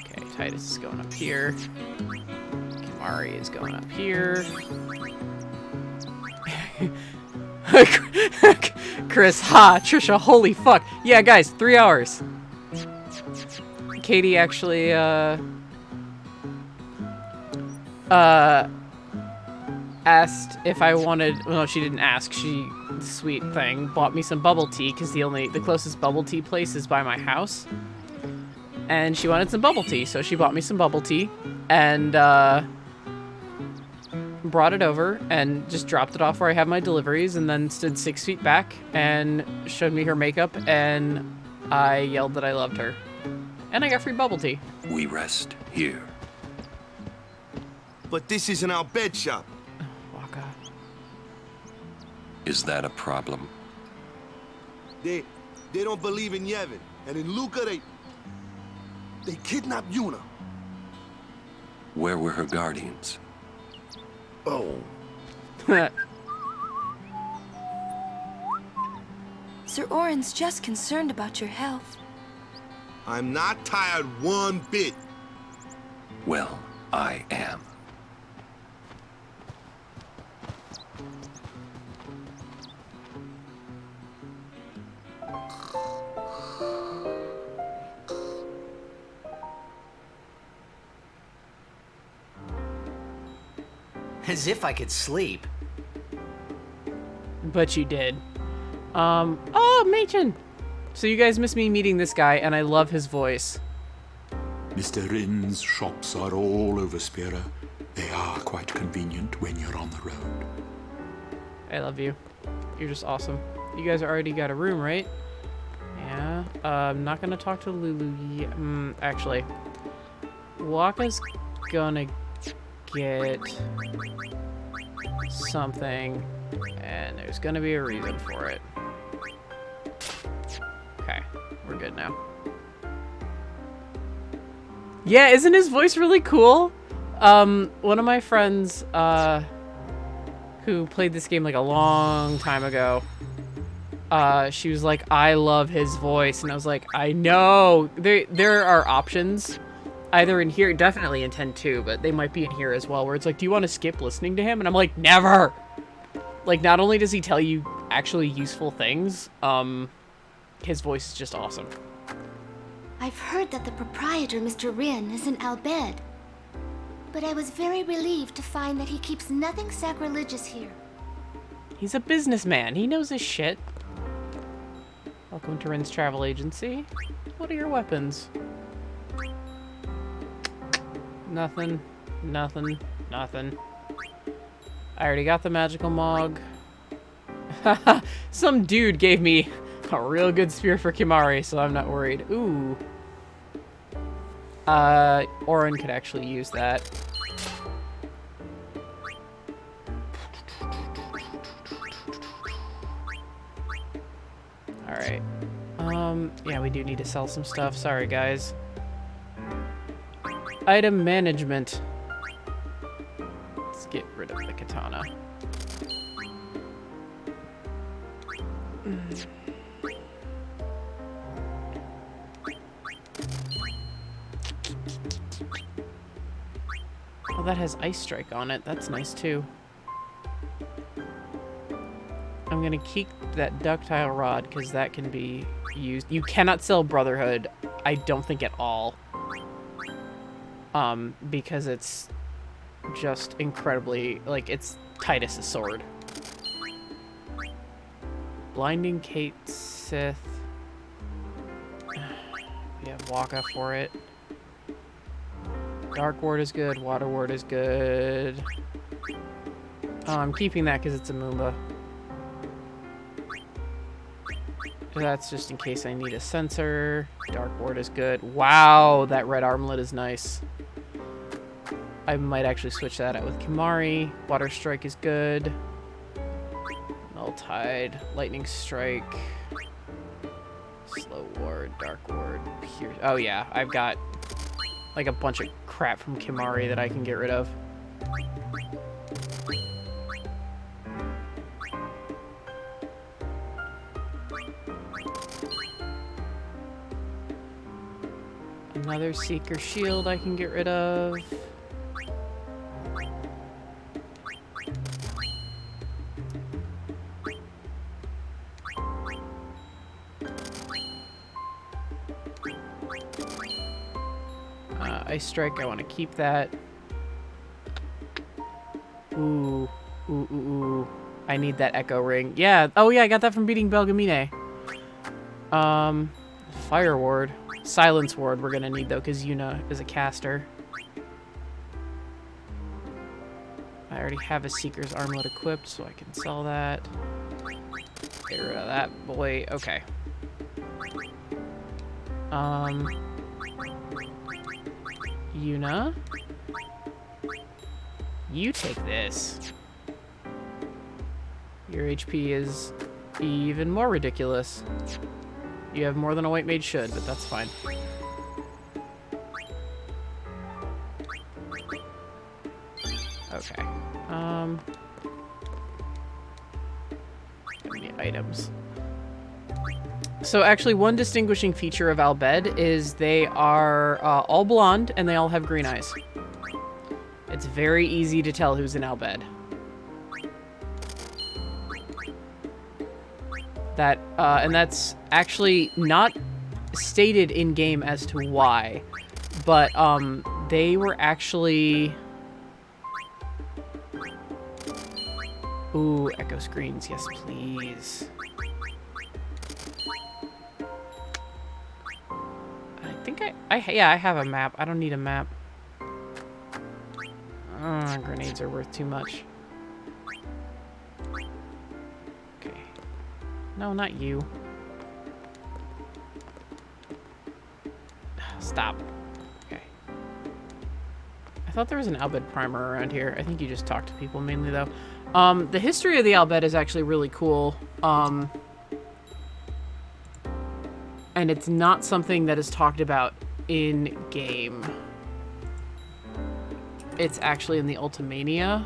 Okay, Titus is going up here. Kimari is going up here. Chris, ha! Trisha, holy fuck! Yeah, guys, 3 hours. Katie actually, asked if I wanted, well, no, she didn't ask, she, sweet thing, bought me some bubble tea, because the closest bubble tea place is by my house. And she wanted some bubble tea, so she bought me some bubble tea, and, brought it over, and just dropped it off where I have my deliveries, and then stood 6 feet back, and showed me her makeup, and I yelled that I loved her. And I got free bubble tea. We rest here. But this isn't our bed shop. Waka. Is that a problem? They don't believe in Yevon. And in Luca, they kidnapped Yuna. Where were her guardians? Oh. Sir Orin's just concerned about your health. I'm not tired one bit. Well, I am. As if I could sleep. But you did. Oh, Machen! So you guys missed me meeting this guy, and I love his voice. Mr. Rin's shops are all over Spira. They are quite convenient when you're on the road. I love you. You're just awesome. You guys already got a room, right? Yeah. I'm not gonna talk to Lulu yet. Actually. Waka's gonna get something, and there's gonna be a reason for it. Okay, we're good now. Yeah, isn't his voice really cool? One of my friends, who played this game like a long time ago, she was like, I love his voice, and I was like, I know! There are options. Either in here, definitely in 10.2, but they might be in here as well, where it's like, do you want to skip listening to him? And I'm like, never! Like, not only does he tell you actually useful things, his voice is just awesome. I've heard that the proprietor, Mr. Rin, is in Bhed. But I was very relieved to find that he keeps nothing sacrilegious here. He's a businessman. He knows his shit. Welcome to Rin's travel agency. What are your weapons? Nothing. Nothing. Nothing. I already got the magical mog. Some dude gave me a real good spear for Kimari, so I'm not worried. Ooh. Orin could actually use that. Alright. Yeah, we do need to sell some stuff. Sorry, guys. Item management. Let's get rid of the katana. Oh, that has Ice Strike on it. That's nice, too. I'm gonna keep that ductile rod, because that can be used. You cannot sell Brotherhood, I don't think at all. Because it's just incredibly, like, it's Titus's sword. Blinding Kate Sith. We have Waka for it. Dark Ward is good. Water Ward is good. I'm keeping that because it's a Moomba. That's just in case I need a sensor. Dark Ward is good. Wow, that red armlet is nice. I might actually switch that out with Kimari. Water Strike is good. Null Tide, Lightning Strike, Slow Ward, Dark Ward, Pierce. Oh yeah, I've got like a bunch of crap from Kimari that I can get rid of. Another Seeker Shield I can get rid of. Ice Strike, I want to keep that. Ooh. Ooh, ooh, ooh. I need that Echo Ring. Yeah. Oh, yeah, I got that from beating Belgamine. Fire Ward. Silence Ward we're going to need, though, because Yuna is a caster. I already have a Seeker's Armlet equipped, so I can sell that. Get rid of that boy. Okay. Yuna, you take this. Your HP is even more ridiculous. You have more than a white mage should, but that's fine. Okay. How many items? So actually, one distinguishing feature of Al Bhed is they are all blonde and they all have green eyes. It's very easy to tell who's in Al Bhed. And that's actually not stated in game as to why, but they were actually. Ooh, echo screens, yes, please. Yeah, I have a map. I don't need a map. Grenades are worth too much. Okay. No, not you. Stop. Okay. I thought there was an Al Bhed primer around here. I think you just talk to people mainly, though. The history of the Al Bhed is actually really cool. And it's not something that is talked about in game. It's actually in the Ultimania,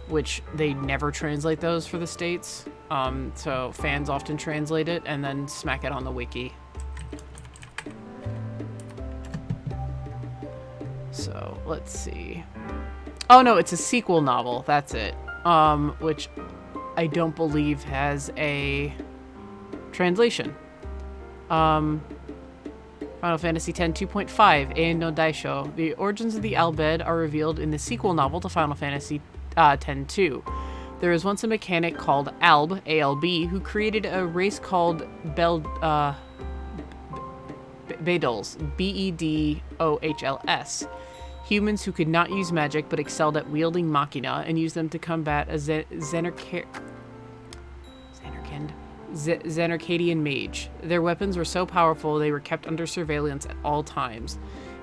which they never translate those for the States. So fans often translate it and then smack it on the wiki. So let's see. Oh no, it's a sequel novel. That's it. Which I don't believe has a translation. Final Fantasy X 2.5, Ein no Daisho. The origins of the Al Bhed are revealed in the sequel novel to Final Fantasy X-2. There was once a mechanic called Alb, A-L-B, who created a race called Bedolls, B-E-D-O-H-L-S. Humans who could not use magic but excelled at wielding machina and used them to combat a Xenarcadian mage. Their weapons were so powerful they were kept under surveillance at all times.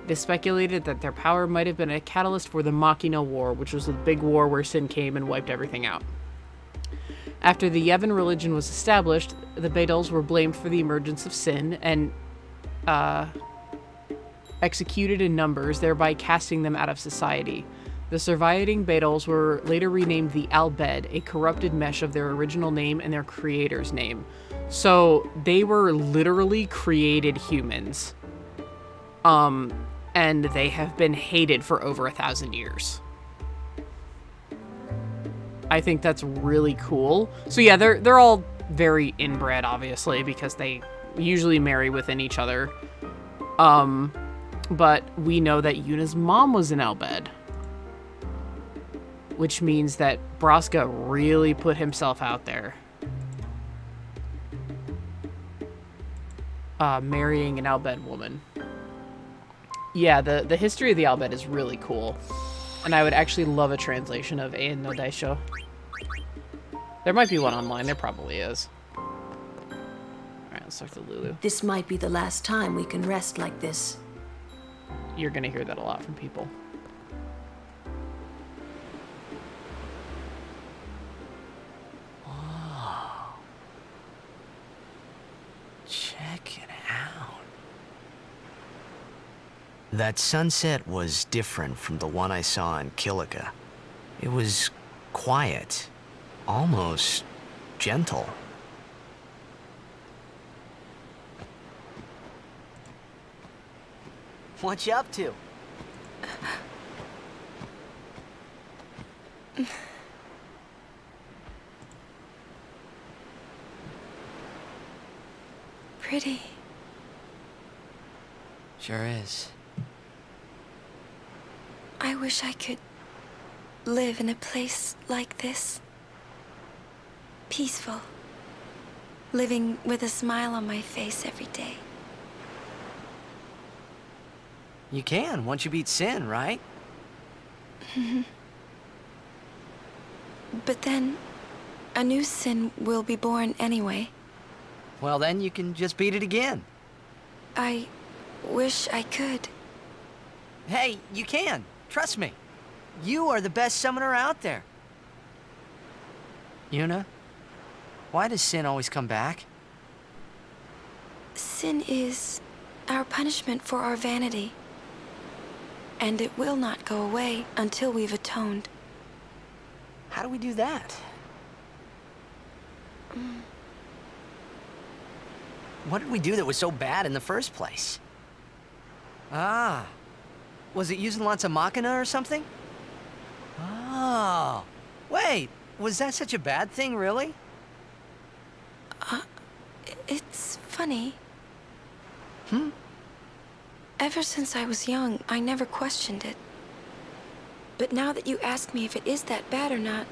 It is speculated that their power might have been a catalyst for the Machina War, which was the big war where Sin came and wiped everything out. After the Yevon religion was established, the Bedolls were blamed for the emergence of Sin and executed in numbers, thereby casting them out of society. The surviving Bedolls were later renamed the Al Bhed, a corrupted mesh of their original name and their creator's name. So they were literally created humans. And they have been hated for over 1,000 years. I think that's really cool. So yeah, they're all very inbred, obviously, because they usually marry within each other. But we know that Yuna's mom was in Al Bhed, which means that Braska really put himself out there. Marrying an Al Bhed woman. Yeah, the history of the Al Bhed is really cool. And I would actually love a translation of Ein no Daisho. There might be one online. There probably is. Alright, let's talk to Lulu. This might be the last time we can rest like this. you're gonna hear that a lot from people. Oh. Check it out. That sunset was different from the one I saw in Killiga. It was quiet, almost gentle. What you up to? Pretty. Sure is. I wish I could live in a place like this. Peaceful. Living with a smile on my face every day. You can, once you beat Sin, right? But then, a new sin will be born anyway. Well, then you can just beat it again. I wish I could. Hey, you can. Trust me. You are the best summoner out there. Yuna, why does Sin always come back? Sin is our punishment for our vanity. And it will not go away until we've atoned. How do we do that? What did we do that was so bad in the first place? Ah. Was it using lots of Machina or something? Oh. Wait, was that such a bad thing, really? It's funny. Ever since I was young, I never questioned it. But now that you ask me if it is that bad or not,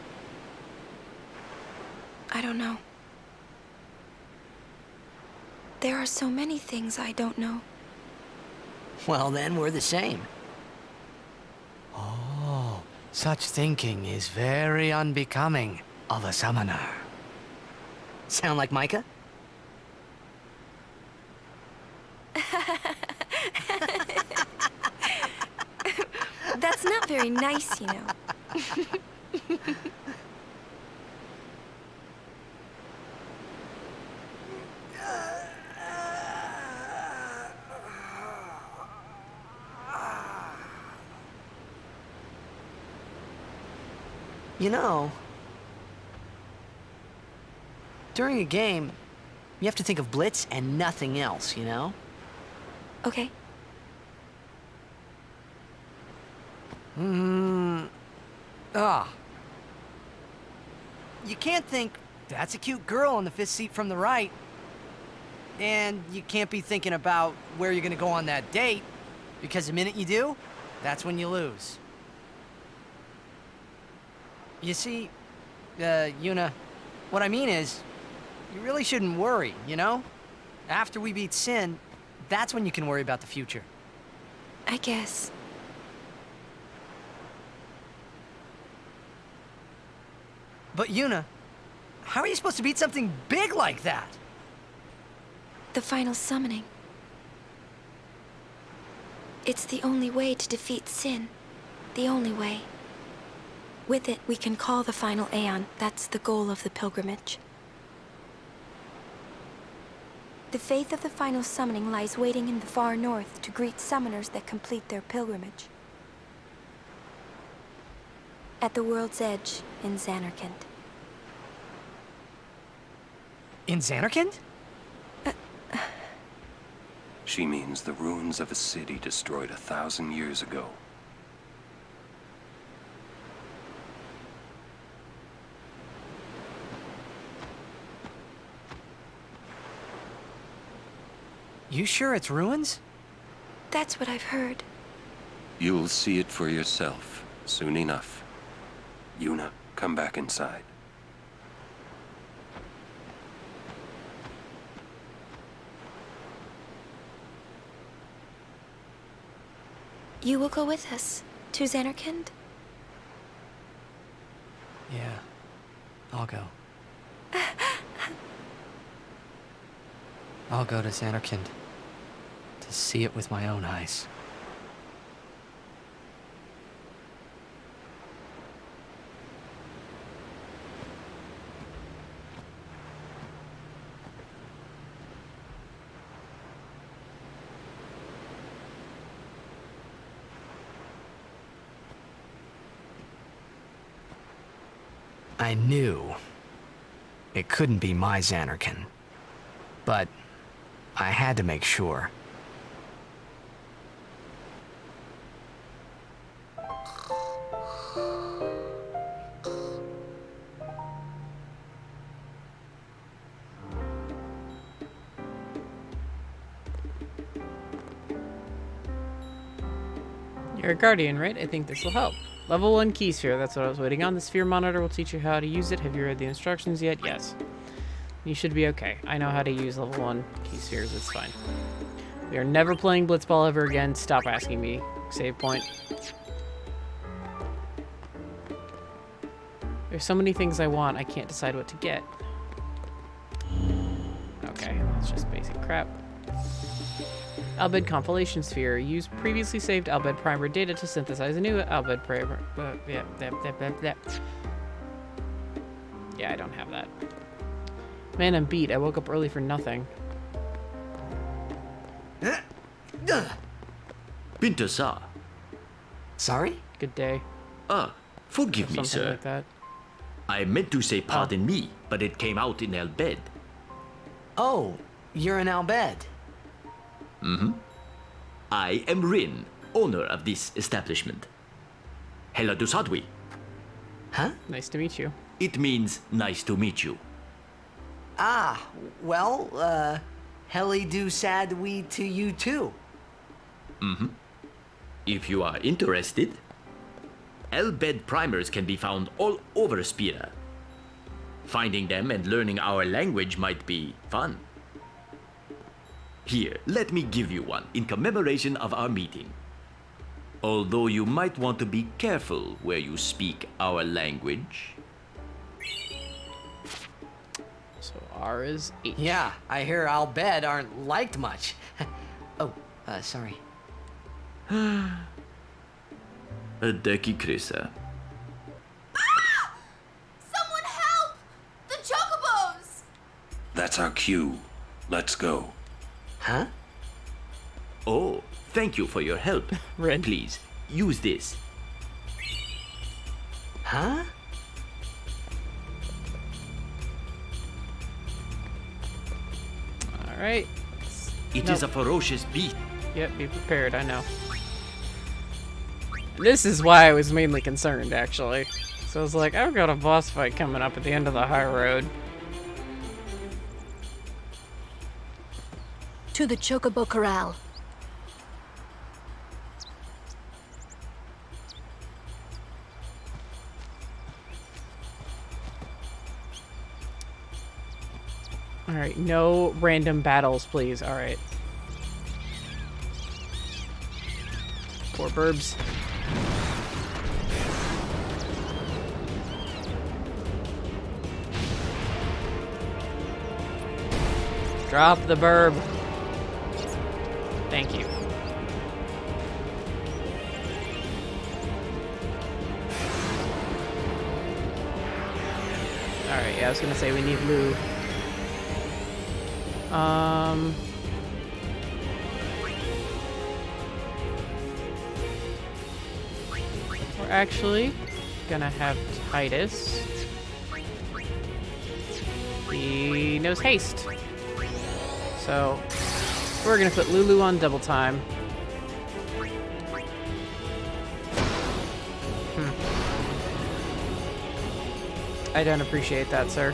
I don't know. There are so many things I don't know. Well, then we're the same. Oh, such thinking is very unbecoming of a summoner. Sound like Micah? That's not very nice, you know. You know, during a game, you have to think of Blitz and nothing else, you know? Okay. You can't think, that's a cute girl on the fifth seat from the right. And you can't be thinking about where you're gonna go on that date, because the minute you do, that's when you lose. You see, Yuna, what I mean is, you really shouldn't worry, you know? After we beat Sin, that's when you can worry about the future. I guess. But Yuna, how are you supposed to beat something big like that? The final summoning. It's the only way to defeat Sin. The only way. With it, we can call the final Aeon. That's the goal of the pilgrimage. The faith of the final summoning lies waiting in the far north to greet summoners that complete their pilgrimage. At the world's edge in Xanarkand. In Xanarkand? She means the ruins of a city destroyed 1,000 years ago. You sure it's ruins? That's what I've heard. You'll see it for yourself soon enough. Yuna, come back inside. You will go with us to Xanarkand? Yeah, I'll go. I'll go to Xanarkand to see it with my own eyes. I knew it couldn't be my Xanarkin, but I had to make sure. You're a guardian, right? I think this will help. Level 1 key sphere, that's what I was waiting on. The sphere monitor will teach you how to use it. Have you read the instructions yet? Yes. You should be okay. I know how to use level 1 key spheres, it's fine. We are never playing Blitzball ever again. Stop asking me. Save point. There's so many things I want, I can't decide what to get. Okay, that's just basic crap. Albed compilation sphere. Use previously saved Albed primer data to synthesize a new Albed primer. Yeah, I don't have that. Man, I'm beat. I woke up early for nothing. Pinta-sa. Sorry? Good day. Forgive me, Something sir. like that. I meant to say pardon me, but it came out in Bhed. Oh, you're in Bhed. Mm-hmm. I am Rin, owner of this establishment. Hela du sadwi. Huh? Nice to meet you. It means nice to meet you. Ah, well, heli do sad we to you too. Mm-hmm. If you are interested, Bhed primers can be found all over Spira. Finding them and learning our language might be fun. Here, let me give you one in commemoration of our meeting. Although you might want to be careful where you speak our language. So R is 8. Yeah, I hear Bhed aren't liked much. Oh, sorry. Adeki Krisa. Someone help! The chocobos! That's our cue. Let's go. Huh? Oh, thank you for your help. Red. Please, use this. Huh? Alright. It is a ferocious beast. Yep, be prepared, I know. This is why I was mainly concerned, actually. So I was like, I've got a boss fight coming up at the end of the high road. To the Chocobo Corral. Alright, no random battles, please. Alright. Poor burbs. Drop the burb. Thank you. Alright, yeah, I was gonna say we need Lou. We're actually gonna have Titus. He knows haste. So we're gonna put Lulu on double time. I don't appreciate that, sir.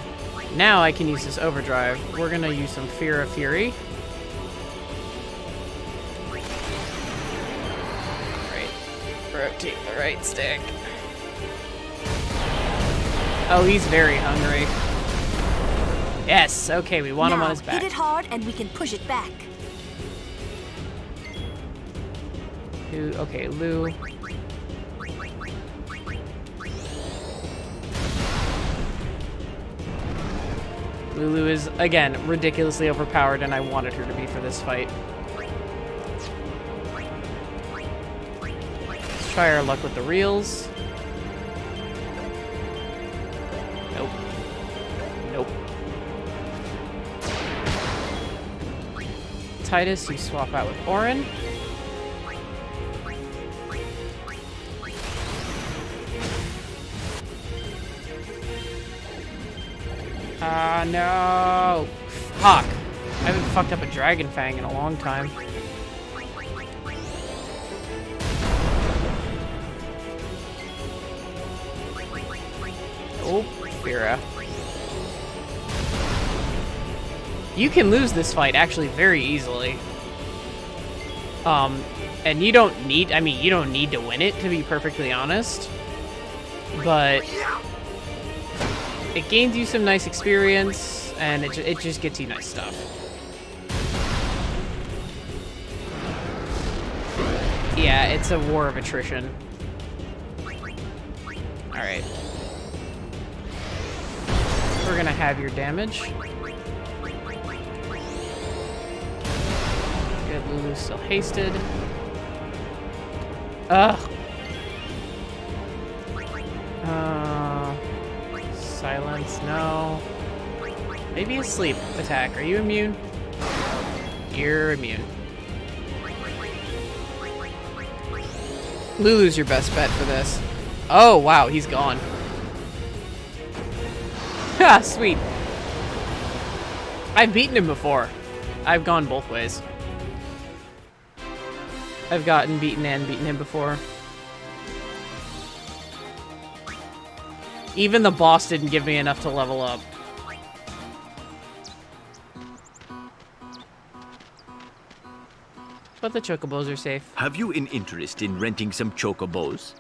Now I can use this overdrive. We're gonna use some Fear of Fury. Right. Rotate the right stick. Oh, he's very hungry. Yes, okay, we want him on his back. Hit it hard and we can push it back. Okay, Lou. Lulu is, again, ridiculously overpowered, and I wanted her to be for this fight. Let's try our luck with the reels. Nope. Nope. Titus, you swap out with Orin. Ah, no. Fuck. I haven't fucked up a Dragon Fang in a long time. Oh, Fira. You can lose this fight actually very easily. And you don't need, I mean, you don't need to win it, to be perfectly honest. But it gains you some nice experience, and it just gets you nice stuff. Yeah, it's a war of attrition. Alright. We're gonna have your damage. Good, Lulu's still hasted. Ugh. Silence, no. Maybe a sleep attack. Are you immune? You're immune. Lulu's your best bet for this. Oh, wow, he's gone. Ha, sweet. I've beaten him before. I've gone both ways. I've gotten beaten and beaten him before. Even the boss didn't give me enough to level up. But the chocobos are safe. Have you an interest in renting some chocobos?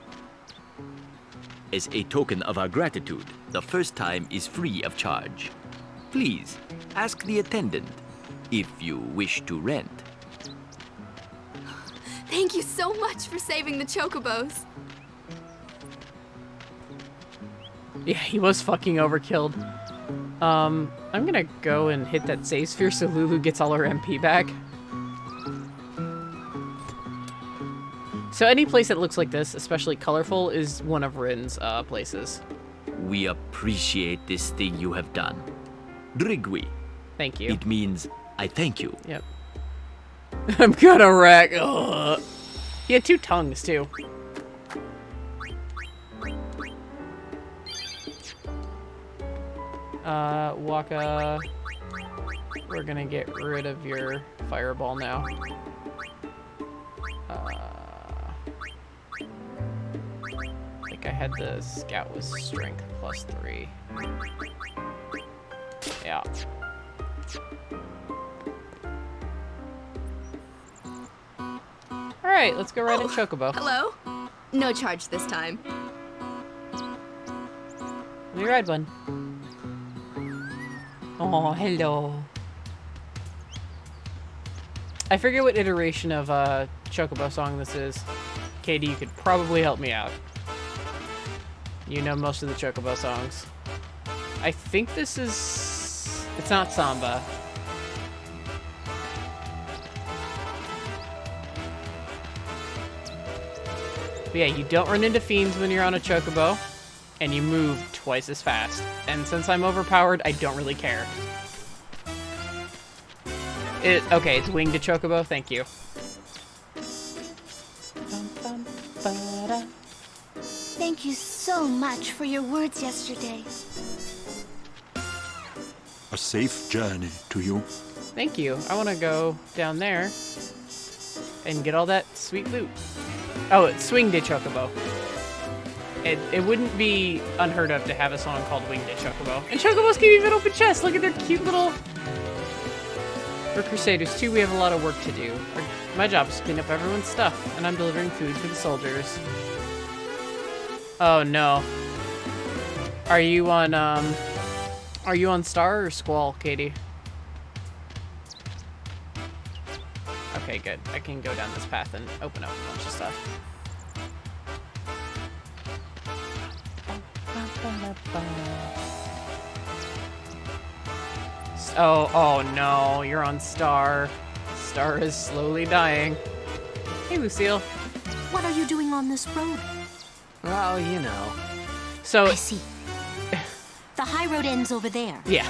As a token of our gratitude, the first time is free of charge. Please, ask the attendant if you wish to rent. Thank you so much for saving the chocobos. Yeah, he was fucking overkilled. I'm gonna go and hit that save sphere so Lulu gets all her MP back. So any place that looks like this, especially colorful, is one of Rin's places. We appreciate this thing you have done. Drigwi. Thank you. It means I thank you. Yep. I'm gonna wreck. Ugh. He had two tongues, too. Waka. We're gonna get rid of your fireball now. I think I had the scout with strength +3. Yeah. Alright, let's go ride in Chocobo. Hello? No charge this time. Let me ride one. Oh, hello. I forget what iteration of Chocobo song this is. Katie, you could probably help me out. You know most of the Chocobo songs. I think this is... It's not Samba. But yeah, you don't run into fiends when you're on a Chocobo, and you move twice as fast. And since I'm overpowered, I don't really care. Okay, it's winged to Chocobo, thank you. Thank you so much for your words yesterday. A safe journey to you. Thank you. I want to go down there and get all that sweet loot. Oh, it's Swing de Chocobo. It wouldn't be unheard of to have a song called Wing de Chocobo. And Chocobos can even open chests. Look at their cute little... We're Crusaders too. We have a lot of work to do. My job is to clean up everyone's stuff, and I'm delivering food for the soldiers. Oh no. Are you on Star or Squall, Katie? Okay, good. I can go down this path and open up a bunch of stuff. Oh no, you're on Star. Star is slowly dying. Hey, Lucille. What are you doing on this road? Well, you know. So... I see. The Highroad ends over there. Yeah.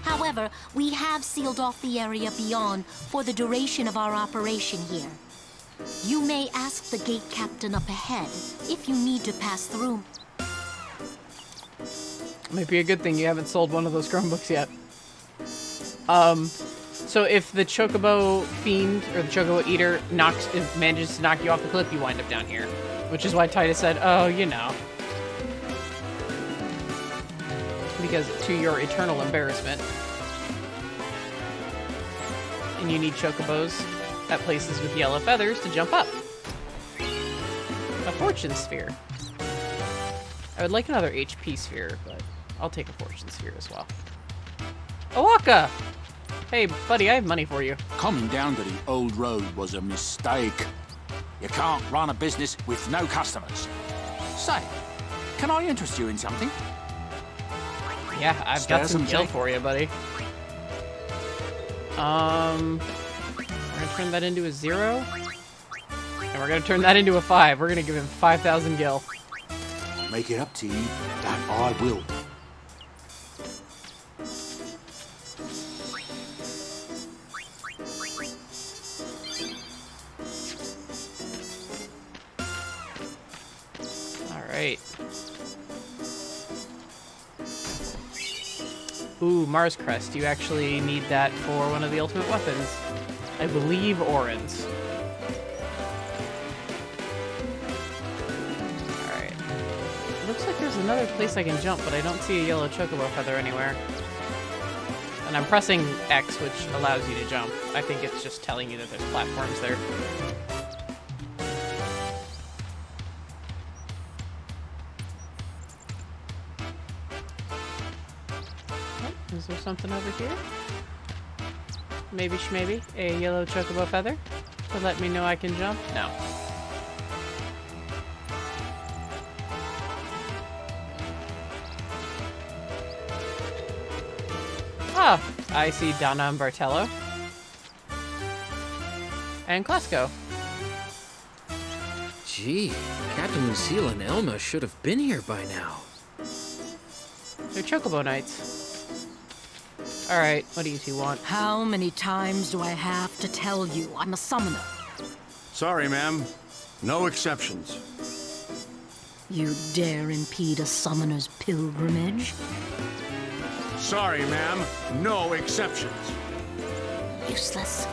However, we have sealed off the area beyond for the duration of our operation here. You may ask the gate captain up ahead if you need to pass through. Might be a good thing you haven't sold one of those Chromebooks yet. So if the Chocobo Fiend, or the Chocobo Eater, manages to knock you off the cliff, you wind up down here. Which is why Titus said, oh, you know. Because to your eternal embarrassment. And you need Chocobos at places with yellow feathers to jump up. A Fortune Sphere. I would like another HP Sphere, but I'll take a Fortune Sphere as well. Owaka! Hey, buddy, I have money for you. Coming down to the old road was a mistake. You can't run a business with no customers. Say, can I interest you in something? Yeah, I've got some gil for you, buddy. We're gonna turn that into a 0. And we're gonna turn that into a 5. We're gonna give him 5,000 gil. I'll make it up to you, that I will. Alright. Ooh, Mars Crest. You actually need that for one of the ultimate weapons. I believe Orin's. Alright. Looks like there's another place I can jump, but I don't see a yellow chocobo feather anywhere. And I'm pressing X, which allows you to jump. I think it's just telling you that there's platforms there. Is there something over here? Maybe schmaybe a yellow chocobo feather to let me know I can jump? No. Ah, I see Donna and Bartello. And Klesko. Gee, Captain Lucille and Elma should have been here by now. They're chocobo knights. Alright, what do you two want? How many times do I have to tell you I'm a summoner? Sorry, ma'am. No exceptions. You dare impede a summoner's pilgrimage? Sorry, ma'am. No exceptions. Useless.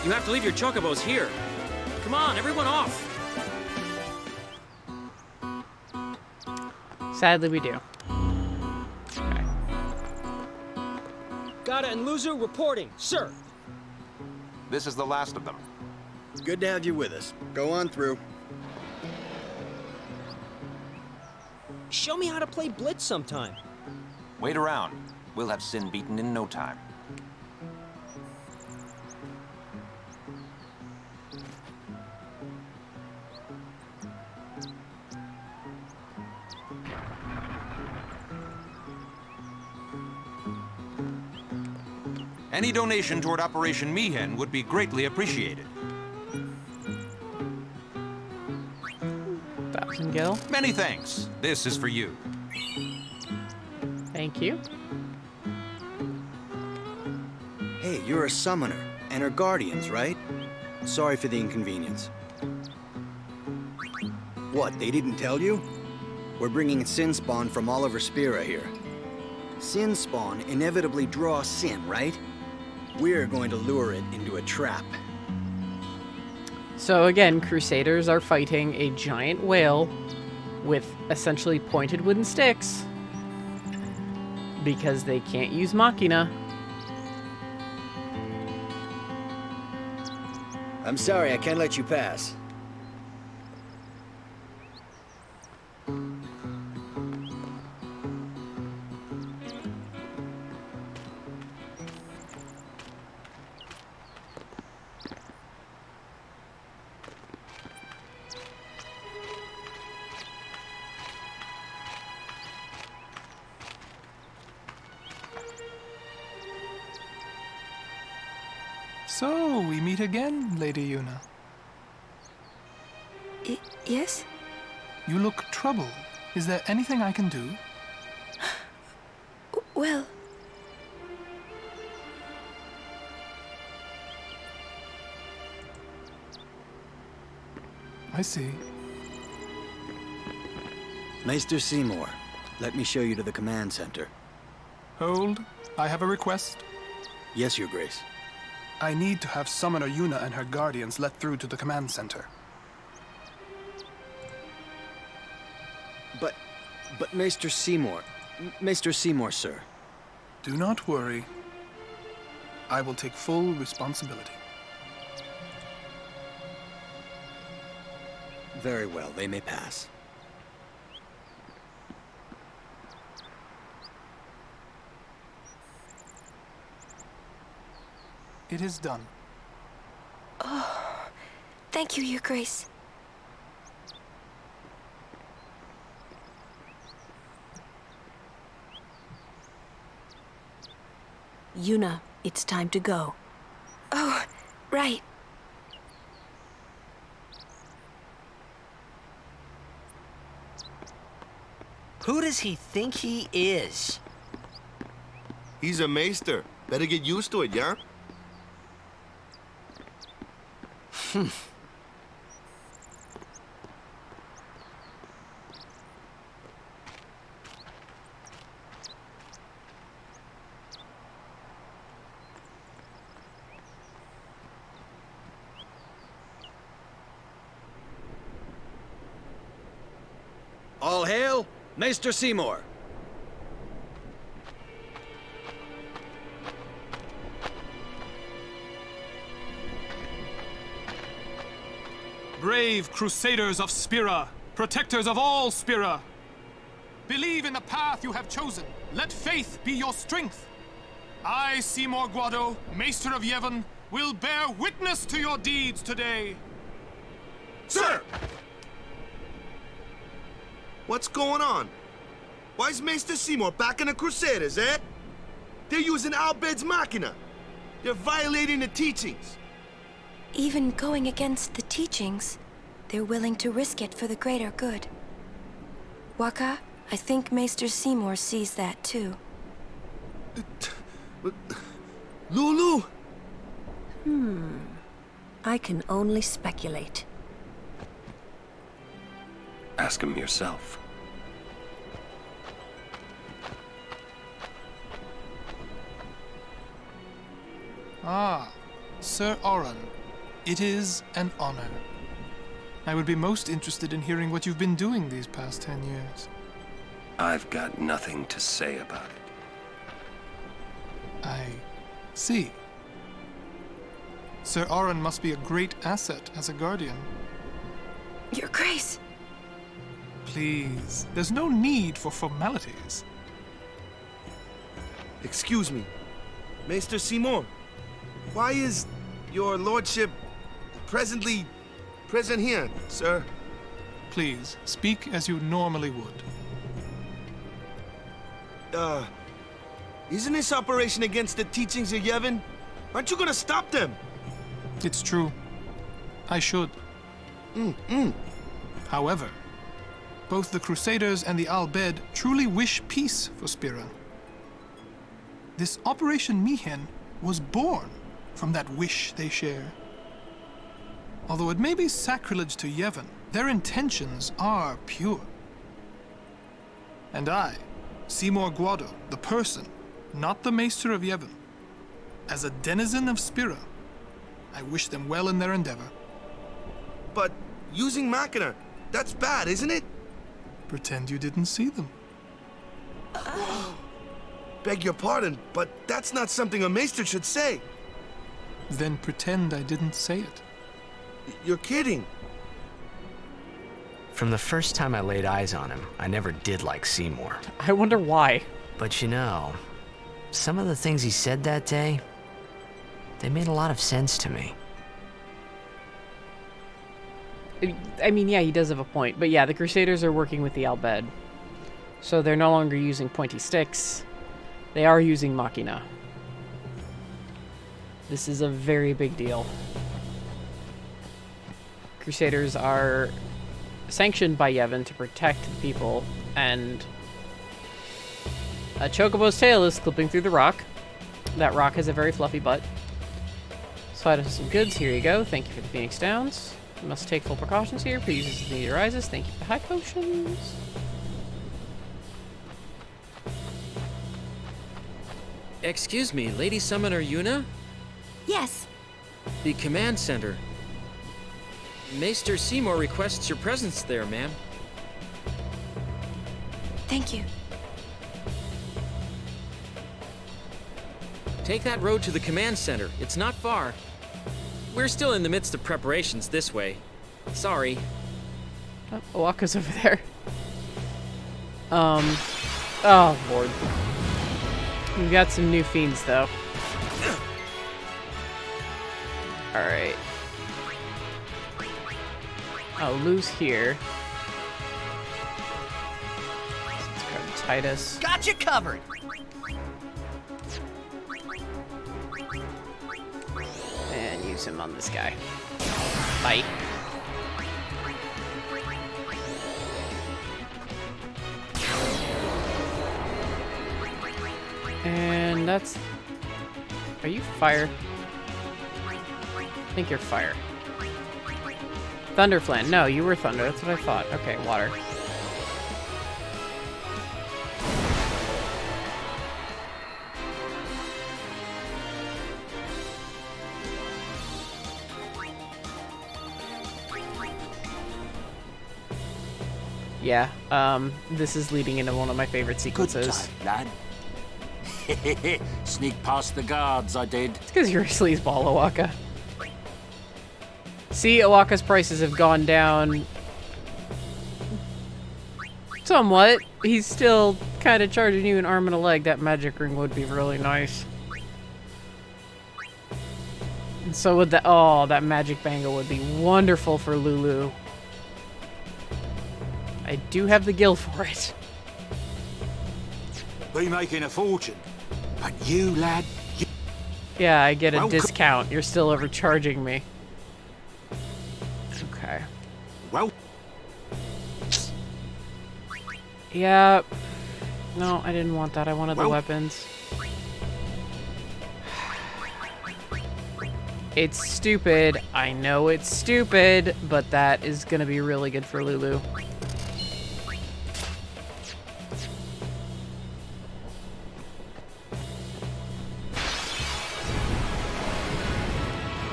You have to leave your chocobos here. Come on, everyone off. Sadly, we do. Okay. Gata and Luzu reporting, sir. This is the last of them. Good to have you with us. Go on through. Show me how to play Blitz sometime. Wait around. We'll have Sin beaten in no time. Any donation toward Operation Mihen would be greatly appreciated. 1,000 gil. Many thanks. This is for you. Thank you. Hey, you're a summoner, and are guardians, right? Sorry for the inconvenience. What, they didn't tell you? We're bringing Sin Spawn from all over Spira here. Sin Spawn inevitably draws Sin, right? We're going to lure it into a trap. So again, Crusaders are fighting a giant whale with essentially pointed wooden sticks because they can't use Machina. I'm sorry, I can't let you pass. So, we meet again, Lady Yuna. Yes? You look troubled. Is there anything I can do? Well... I see. Maester Seymour, let me show you to the command center. Hold. I have a request. Yes, Your Grace. I need to have Summoner Yuna and her guardians let through to the command center. But Maester Seymour... Maester Seymour, sir. Do not worry. I will take full responsibility. Very well, they may pass. It is done. Oh, thank you, Your Grace. Yuna, it's time to go. Oh, right. Who does he think he is? He's a maester. Better get used to it, yeah? All hail, Maester Seymour. Brave Crusaders of Spira, protectors of all Spira. Believe in the path you have chosen. Let faith be your strength. I, Seymour Guado, Maester of Yevon, will bear witness to your deeds today. Sir! What's going on? Why is Maester Seymour backing the Crusaders, eh? They're using Bhed's Machina. They're violating the teachings. Even going against the teachings, they're willing to risk it for the greater good. Waka, I think Maester Seymour sees that too. Lulu! I can only speculate. Ask him yourself. Ah, Sir Oran. It is an honor. I would be most interested in hearing what you've been doing these past 10 years. I've got nothing to say about it. I see. Sir Oran must be a great asset as a guardian. Your Grace! Please, there's no need for formalities. Excuse me, Maester Seymour. Why is your lordship present here, sir? Please, speak as you normally would. Isn't this operation against the teachings of Yevon? Aren't you gonna stop them? It's true. I should. However, both the Crusaders and the Bhed truly wish peace for Spira. This Operation Mihen was born from that wish they share. Although it may be sacrilege to Yevon, their intentions are pure. And I, Seymour Guado, the person, not the Maester of Yevon, as a denizen of Spira, I wish them well in their endeavor. But using Machina, that's bad, isn't it? Pretend you didn't see them. Beg your pardon, but that's not something a Maester should say. Then pretend I didn't say it. You're kidding. From the first time I laid eyes on him, I never did like Seymour. I wonder why. But you know, some of the things he said that day, they made a lot of sense to me. I mean, yeah, he does have a point. But yeah, the Crusaders are working with the Bhed. So they're no longer using pointy sticks. They are using Machina. This is a very big deal. Crusaders are sanctioned by Yevon to protect the people, and a Chocobo's tail is clipping through the rock. That rock has a very fluffy butt. Slide us some goods. Here you go. Thank you for the Phoenix Downs. Must take full precautions here. Please use as the need arises. Thank you for the high potions. Excuse me, Lady Summoner Yuna? Yes. The command center. Maester Seymour requests your presence there, ma'am. Thank you. Take that road to the command center. It's not far. We're still in the midst of preparations this way. Sorry. Oh, Owaka's over there. Oh, Lord. We've got some new fiends, though. Alright. Oh, Lou's here. Let's grab Titus. Got you covered! And use him on this guy. Bite. And that's... Are you fire? I think you're fire. Thunderflan. No, you were thunder. That's what I thought. Okay, water. Yeah, this is leading into one of my favorite sequences. Good time, lad. Sneak past the guards, I did. It's because you're a sleazeball, Owaka. See, Owaka's prices have gone down somewhat. He's still kind of charging you an arm and a leg. That magic ring would be really nice. And so would that. Oh, that magic bangle would be wonderful for Lulu. I do have the gil for it. Be making a fortune. But you, lad, you... Yeah, I get a discount. You're still overcharging me. Okay. Well... Yeah. No, I didn't want that. I wanted the weapons. It's stupid. I know it's stupid, but that is gonna be really good for Lulu.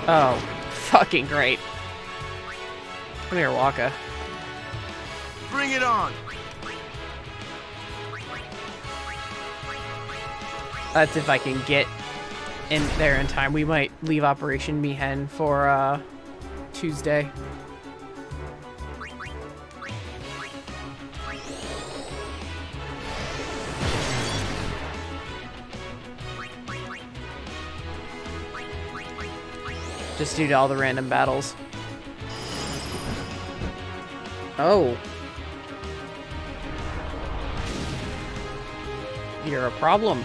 Oh, fucking great. Come here, Waka. Bring it on. That's if I can get in there in time. We might leave Operation Mihen for Tuesday. Just due to all the random battles. Oh. You're a problem.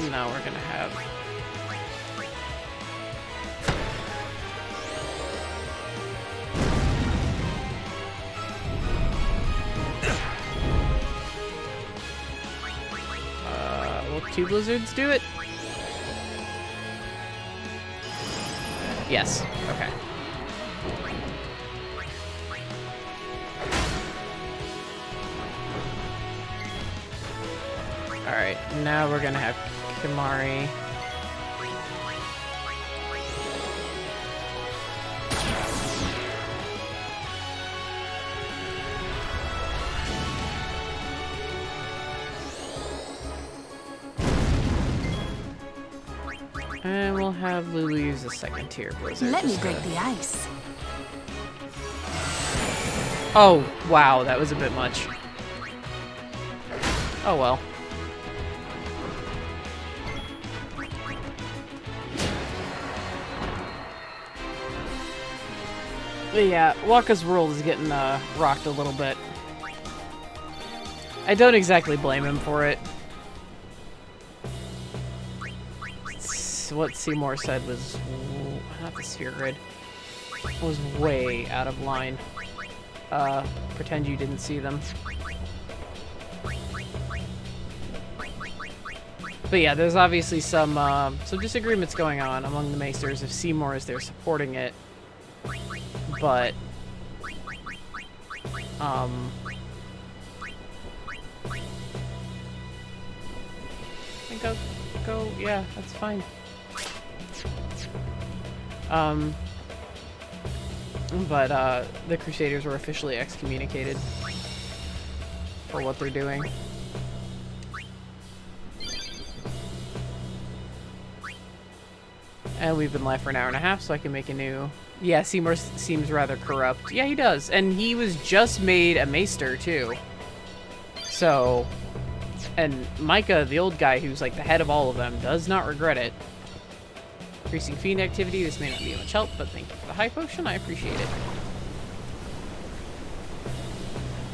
Now we're gonna have... will 2 blizzards do it? Yes. Okay. Alright, now we're gonna have Kimari. And we'll have Lulu use the second tier blizzard. Let me break the ice. Oh, wow, that was a bit much. Oh well. But yeah, Waka's world is getting rocked a little bit. I don't exactly blame him for it. What Seymour said was, not the sphere grid, was way out of line. Pretend you didn't see them. But yeah, there's obviously some disagreements going on among the Maesters if Seymour is there supporting it. But, go, yeah, that's fine. But the Crusaders were officially excommunicated for what they're doing. And we've been live for an hour and a half, so I can make a new... Yeah, Seymour seems rather corrupt. Yeah, he does. And he was just made a Maester, too. So... And Micah, the old guy who's like the head of all of them, does not regret it. Increasing fiend activity. This may not be much help, but thank you for the high potion. I appreciate it.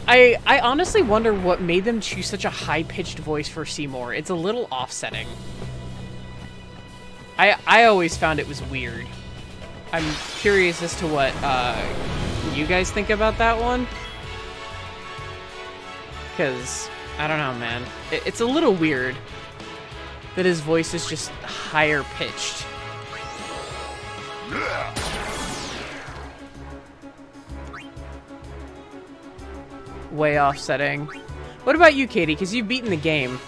I honestly wonder what made them choose such a high-pitched voice for Seymour. It's a little offsetting. I always found it was weird. I'm curious as to what you guys think about that one. Because, I don't know, man. It's a little weird that his voice is just higher pitched. Way offsetting. What about you, Katie? Because you've beaten the game.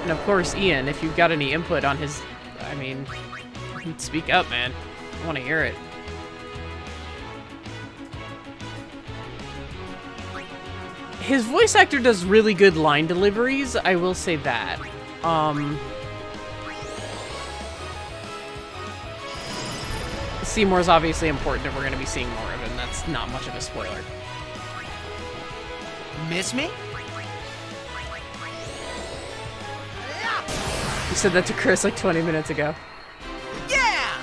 And of course, Ian, if you've got any input on his... I mean, speak up, man. I want to hear it. His voice actor does really good line deliveries, I will say that. Seymour's obviously important, and we're going to be seeing more of him. That's not much of a spoiler. Miss me? You said that to Chris like 20 minutes ago. Yeah!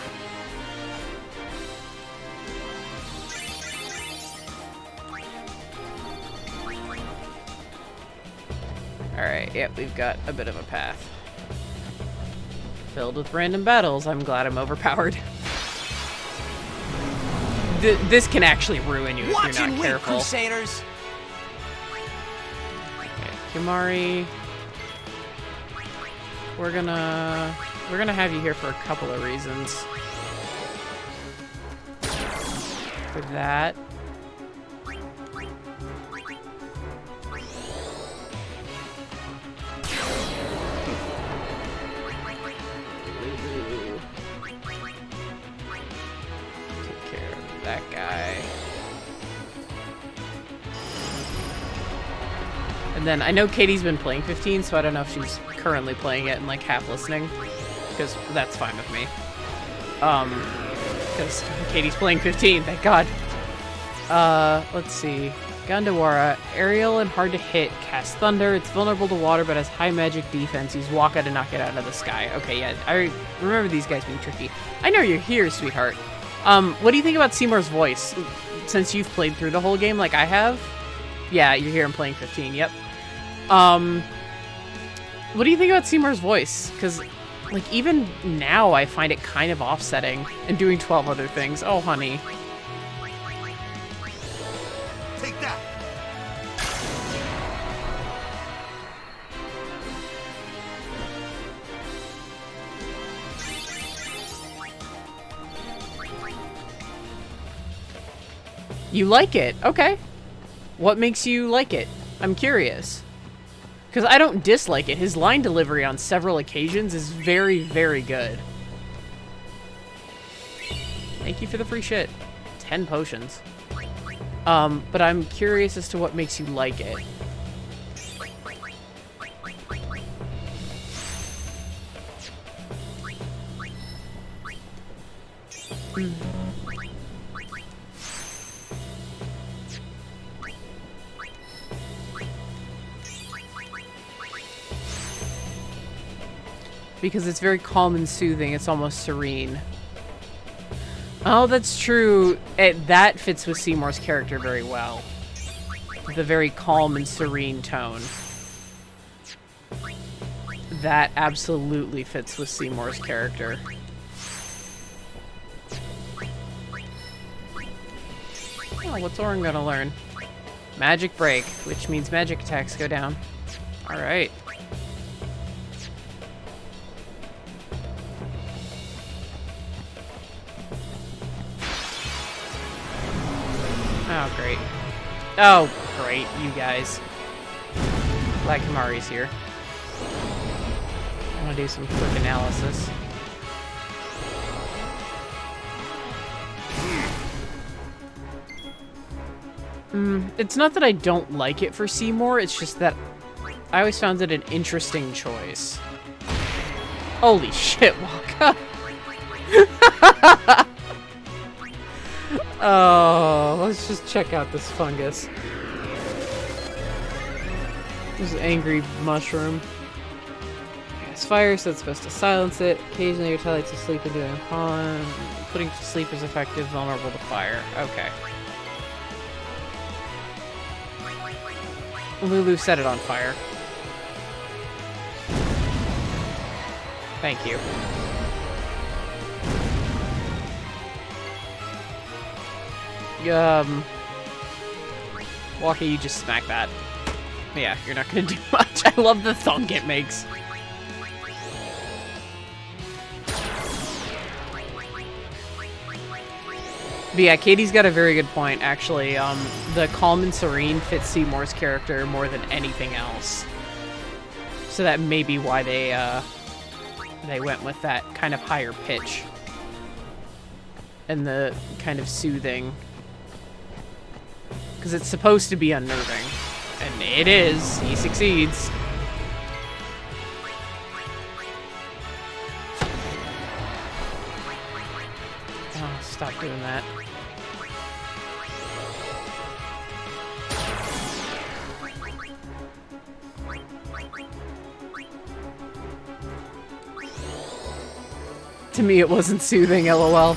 Alright, yep, we've got a bit of a path. Filled with random battles. I'm glad I'm overpowered. This can actually ruin you if you're not careful. Crusaders! Okay, Kimari. We're gonna have you here for a couple of reasons. For that. Take care of that guy. And then I know Katie's been playing 15, so I don't know if she's currently playing it and like half listening, because that's fine with me. Because Katie's playing 15, thank God. Let's see. Gandawara, aerial and hard to hit, cast thunder. It's vulnerable to water, but has high magic defense. Use Waka to knock it out of the sky. Okay, yeah, I remember these guys being tricky. I know you're here, sweetheart. What do you think about Seymour's voice? Since you've played through the whole game like I have? Yeah, you're here and playing 15, yep. What do you think about Seymour's voice? Because, like, even now I find it kind of offsetting and doing 12 other things. Oh, honey. Take that. You like it? Okay. What makes you like it? I'm curious. Because I don't dislike it. His line delivery on several occasions is very, very good. Thank you for the free shit. 10 potions. But I'm curious as to what makes you like it. Because it's very calm and soothing. It's almost serene. Oh, that's true. That fits with Seymour's character very well. The very calm and serene tone. That absolutely fits with Seymour's character. Oh, what's Orin gonna learn? Magic Break, which means magic attacks go down. Alright. Oh, great. Oh, great, you guys. Glad Kamari's here. I want to do some quick analysis. It's not that I don't like it for Seymour, it's just that I always found it an interesting choice. Holy shit, Waka. Oh, let's just check out this fungus. This angry mushroom. It's fire, so it's supposed to silence it. Occasionally your retaliates to sleep and doing harm. Putting to sleep is effective, vulnerable to fire. Okay. Lulu set it on fire. Thank you. Walkie, you just smack that. Yeah, you're not gonna do much. I love the thunk it makes. But yeah, Katie's got a very good point, actually. The calm and serene fits Seymour's character more than anything else. So that may be why they went with that kind of higher pitch. And the kind of soothing. Because it's supposed to be unnerving. And it is. He succeeds. Oh, stop doing that. To me, it wasn't soothing, lol.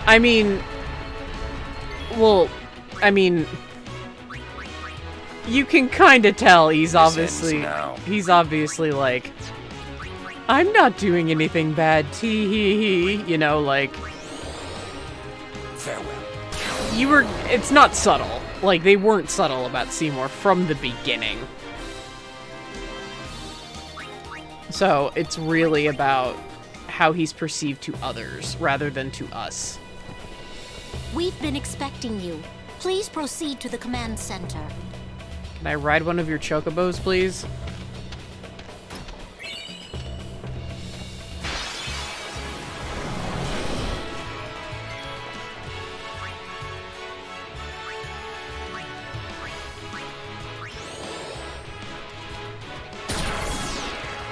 I mean... Well, I mean... You can kind of tell he's obviously like... I'm not doing anything bad, tee-hee-hee. You know, like... Farewell. You were... It's not subtle. Like, they weren't subtle about Seymour from the beginning. So, it's really about how he's perceived to others, rather than to us. We've been expecting you. Please proceed to the command center. Can I ride one of your chocobos, please?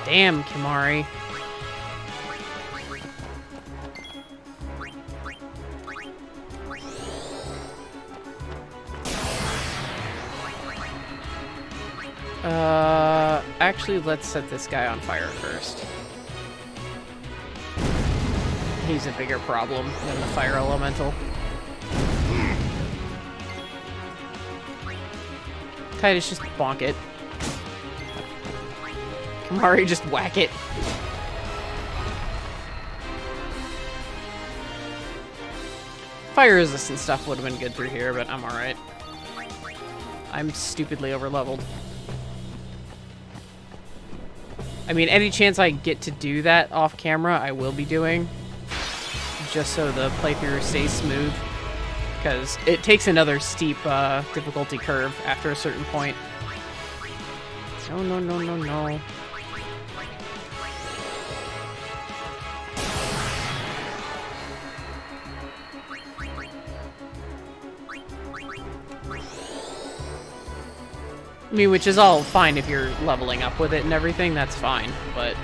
Damn, Kimari. Actually, let's set this guy on fire first. He's a bigger problem than the fire elemental. Titus, just bonk it. Kamari, just whack it. Fire resistant stuff would have been good through here, but I'm alright. I'm stupidly overleveled. I mean, any chance I get to do that off camera, I will be doing. Just so the playthrough stays smooth. Because it takes another steep difficulty curve after a certain point. No, no, no, no, no. I mean, which is all fine if you're leveling up with it and everything, that's fine, but...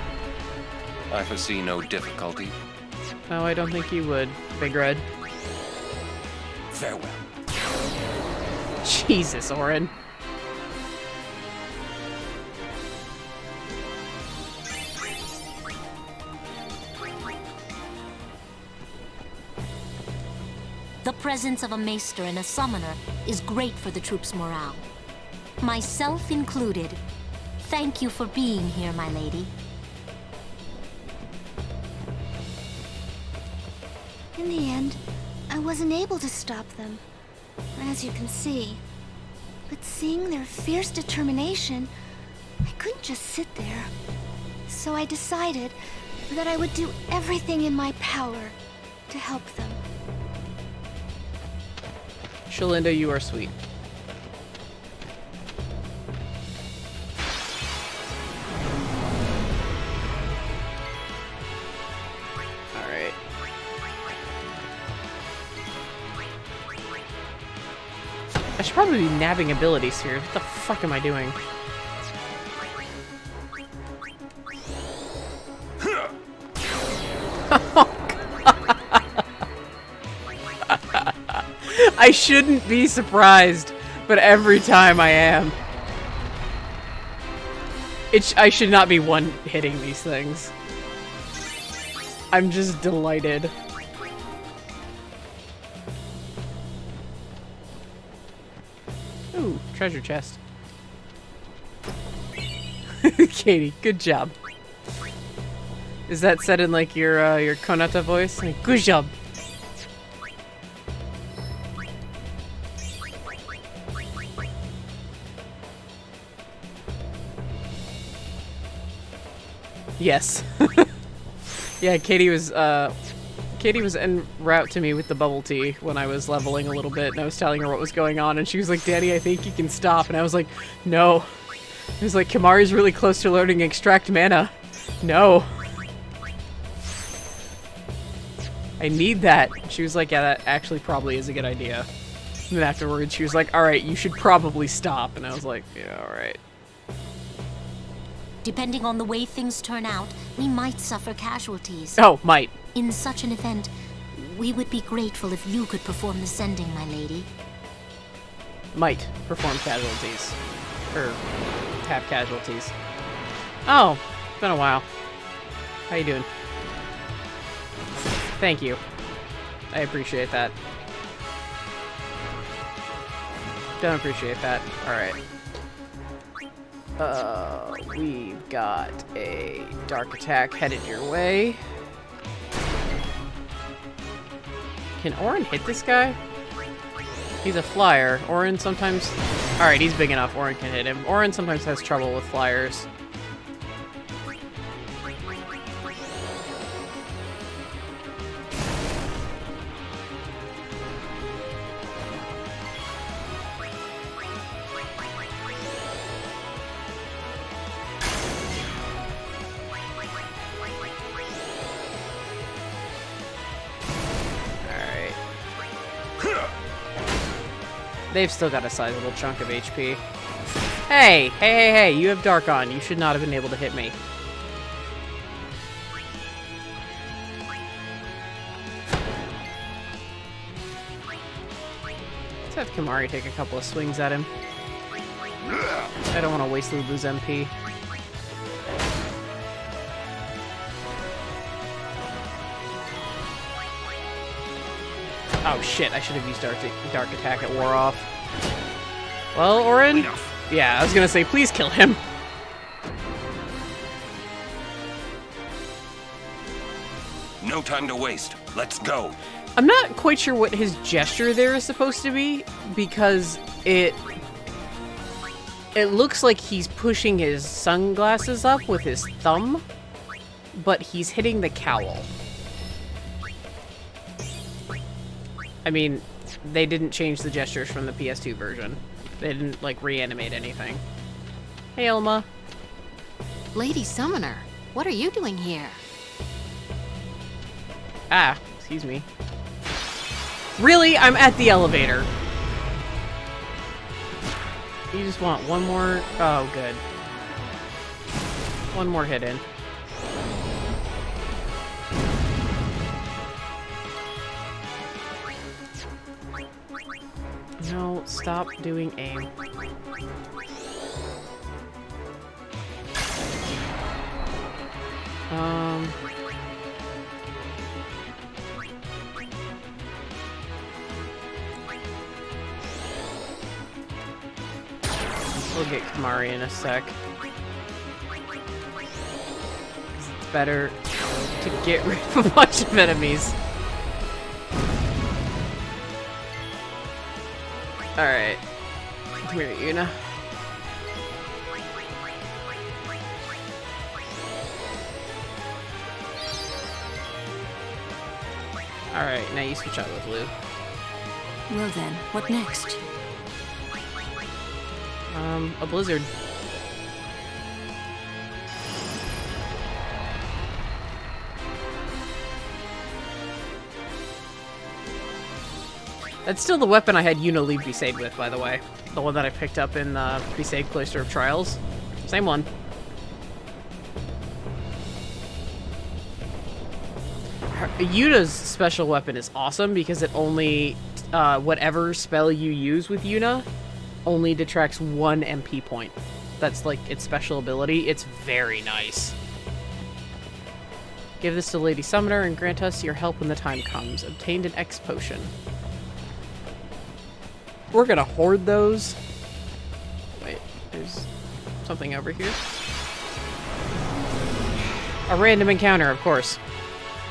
I foresee no difficulty. No, I don't think you would, Big Red. Farewell. Jesus, Orin. The presence of a maester and a summoner is great for the troops' morale. Myself included. Thank you for being here, my lady. In the end, I wasn't able to stop them, as you can see. But seeing their fierce determination, I couldn't just sit there. So I decided that I would do everything in my power to help them. Shalinda, you are sweet. Alright. I should probably be nabbing ability spheres. What the fuck am I doing? I shouldn't be surprised, but every time I am. I should not be one-hitting these things. I'm just delighted. Ooh, treasure chest. Katie, good job. Is that said in like your Konata voice? Like, good job. Yes. Yeah, Katie was en route to me with the bubble tea when I was leveling a little bit, and I was telling her what was going on, and she was like, "Daddy, I think you can stop." And I was like, "No." It was like, "Kimari's really close to learning extract mana." No. I need that. She was like, "Yeah, that actually probably is a good idea." And then afterwards, she was like, "Alright, you should probably stop." And I was like, "Yeah, alright." Depending on the way things turn out, we might suffer casualties. Oh, might. In such an event, we would be grateful if you could perform the sending, my lady. Might perform casualties. Or have casualties. Oh, it's been a while. How you doing? Thank you. I appreciate that. Don't appreciate that. Alright. We've got a dark attack headed your way. Can Orin hit this guy? He's a flyer. Orin sometimes... Alright, he's big enough. Orin can hit him. Orin sometimes has trouble with flyers. They've still got a sizable chunk of HP. Hey, you have Dark on. You should not have been able to hit me. Let's have Kimari take a couple of swings at him. I don't want to waste Lulu's MP. Oh shit, I should have used Dark Attack at War Off. Well, Orin? Yeah, I was gonna say, please kill him. No time to waste. Let's go. I'm not quite sure what his gesture there is supposed to be, because it looks like he's pushing his sunglasses up with his thumb, but he's hitting the cowl. I mean, they didn't change the gestures from the PS2 version. They didn't, like, reanimate anything. Hey, Elma. Lady Summoner, what are you doing here? Ah, excuse me. Really? I'm at the elevator. You just want one more... Oh, good. One more hit in. No, stop doing aim. We'll get Kimari in a sec. It's better to get rid of a bunch of enemies. Alright. Come here, Yuna. Alright, now you switch out with Lou. Well then, what next? A blizzard. That's still the weapon I had Yuna leave Besaid with, by the way. The one that I picked up in Besaid Cloister of Trials. Same one. Yuna's special weapon is awesome because it only, whatever spell you use with Yuna, only detracts 1 MP point. That's like its special ability. It's very nice. Give this to Lady Summoner and grant us your help when the time comes. Obtained an X potion. We're gonna hoard those. Wait, there's something over here. A random encounter, of course.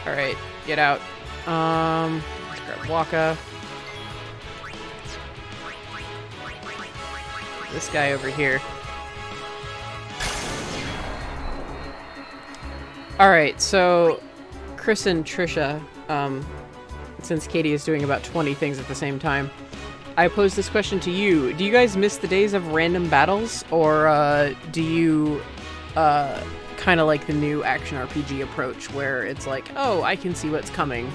Alright, get out. Let's grab Waka. This guy over here. Alright, so Chris and Trisha, since Katie is doing about 20 things at the same time, I pose this question to you. Do you guys miss the days of random battles, or do you kind of like the new action RPG approach where it's like, oh, I can see what's coming?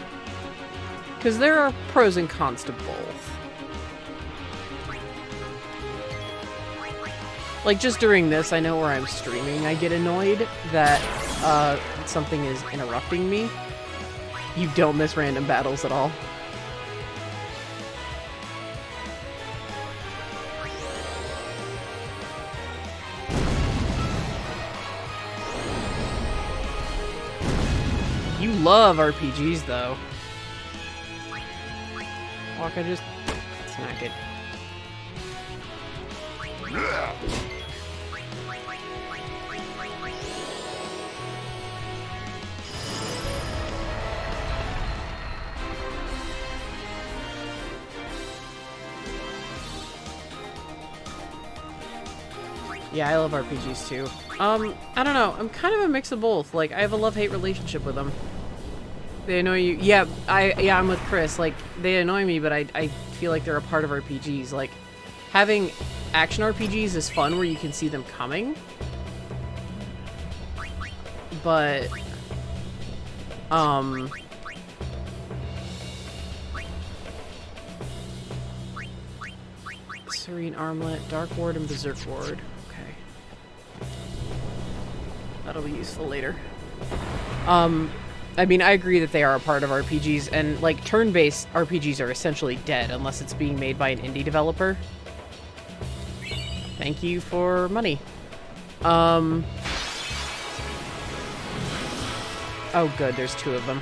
Because there are pros and cons to both. Like, just during this, I know where I'm streaming, I get annoyed that something is interrupting me. You don't miss random battles at all. You love RPGs, though. Waka, just smack it. Yeah, I love RPGs too. I don't know. I'm kind of a mix of both. Like, I have a love-hate relationship with them. They annoy you. Yeah, I'm with Chris. Like, they annoy me, but I feel like they're a part of RPGs. Like, having action RPGs is fun where you can see them coming. But, Serene Armlet, Dark Ward, and Berserk Ward. Okay. That'll be useful later. I mean, I agree that they are a part of RPGs, and, like, turn-based RPGs are essentially dead unless it's being made by an indie developer. Thank you for money. Oh, good, there's 2 of them.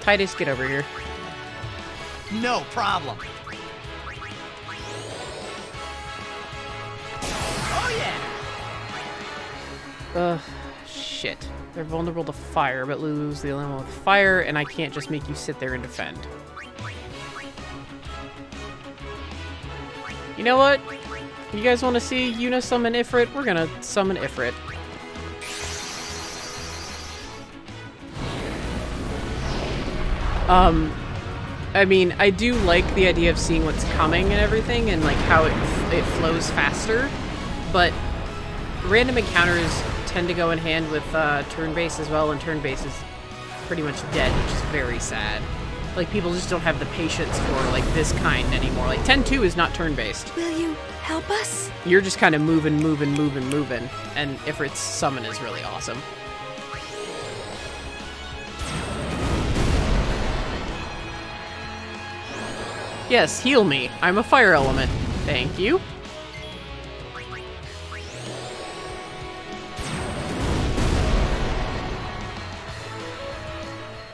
Titus, get over here. No problem. Oh, yeah! Ugh, shit. They're vulnerable to fire, but Lulu's the only one with fire, and I can't just make you sit there and defend. You know what? You guys want to see Yuna summon Ifrit? We're gonna summon Ifrit. I mean, I do like the idea of seeing what's coming and everything, and like how it flows faster, but random encounters tend to go in hand with turn-based as well, and turn-based is pretty much dead, which is very sad. Like, people just don't have the patience for, like, this kind anymore. Like, 10-2 is not turn-based. Will you help us? You're just kind of moving, and Ifrit's summon is really awesome. Yes, heal me. I'm a fire element. Thank you.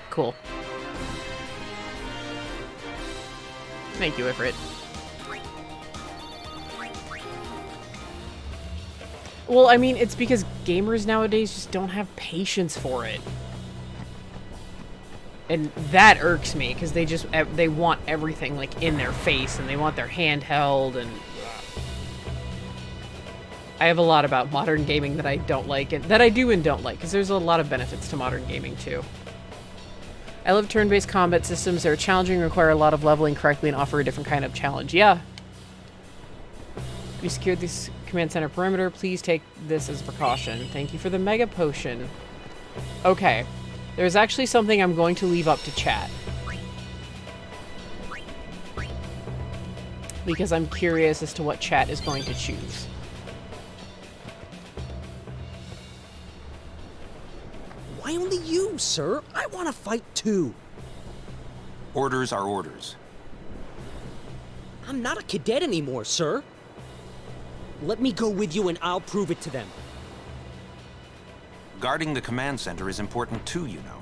Cool. Thank you, Ifrit. Well, I mean, it's because gamers nowadays just don't have patience for it. And that irks me, because they want everything, like, in their face, and they want their hand held, and... I have a lot about modern gaming that I don't like, and that I do and don't like, because there's a lot of benefits to modern gaming, too. I love turn-based combat systems. They're challenging, require a lot of leveling correctly, and offer a different kind of challenge. Yeah. We secured this command center perimeter. Please take this as a precaution. Thank you for the mega potion. Okay. There's actually something I'm going to leave up to chat. Because I'm curious as to what chat is going to choose. Why only you, sir? I want to fight too. Orders are orders. I'm not a cadet anymore, sir. Let me go with you and I'll prove it to them. Guarding the command center is important too, you know.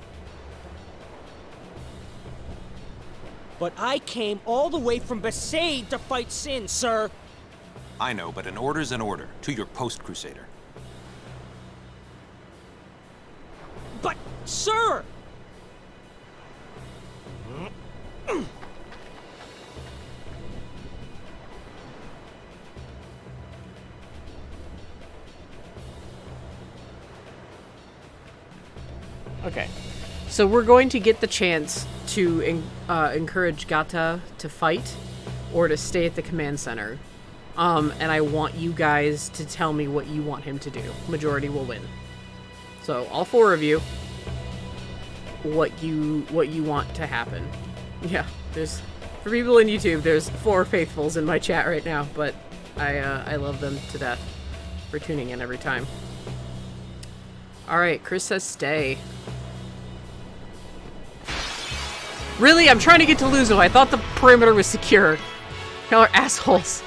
But I came all the way from Bhed to fight Sin, sir. I know, but an order's an order. To your post, Crusader. But, sir! Okay. So we're going to get the chance to encourage Gata to fight or to stay at the command center. And I want you guys to tell me what you want him to do. Majority will win. So all four of you, what you want to happen. Yeah, there's, for people in YouTube, there's 4 faithfuls in my chat right now, but I love them to death for tuning in every time. All right, Chris says stay. Really? I'm trying to get to Luzo. I thought the perimeter was secure. Y'all are assholes.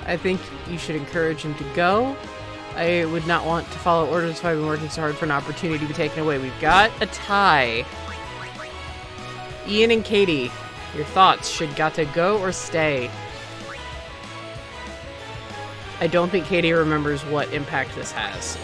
I think you should encourage him to go. I would not want to follow orders if I've been working so hard for an opportunity to be taken away. We've got a tie. Ian and Katie, your thoughts. Should Gata go or stay? I don't think Katie remembers what impact this has.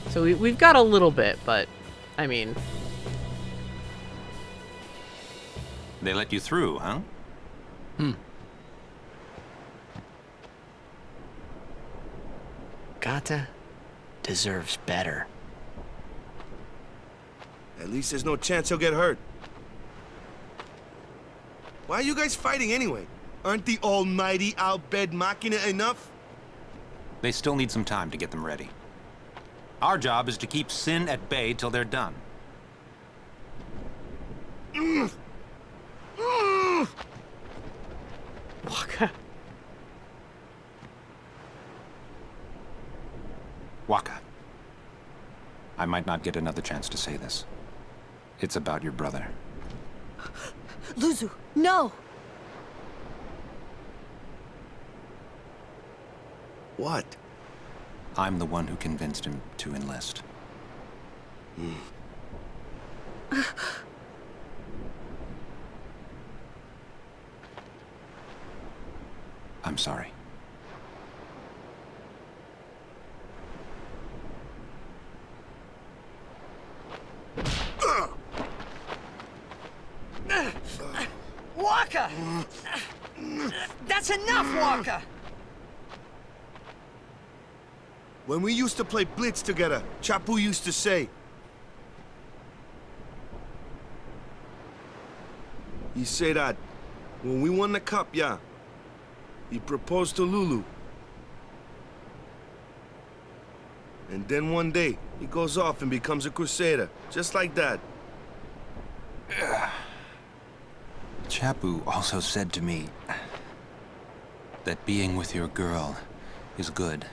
So we've got a little bit, but, I mean... They let you through, huh? Gata deserves better. At least there's no chance he'll get hurt. Why are you guys fighting anyway? Aren't the almighty Bhed Machina enough? They still need some time to get them ready. Our job is to keep Sin at bay till they're done. Waka. Waka. I might not get another chance to say this. It's about your brother. Luzu, no! What? I'm the one who convinced him to enlist. I'm sorry. Waka! That's enough, Waka! When we used to play Blitz together, Chapu used to say... He say that when we won the cup, yeah, he proposed to Lulu. And then one day, he goes off and becomes a crusader, just like that. Chapu also said to me, that being with your girl is good.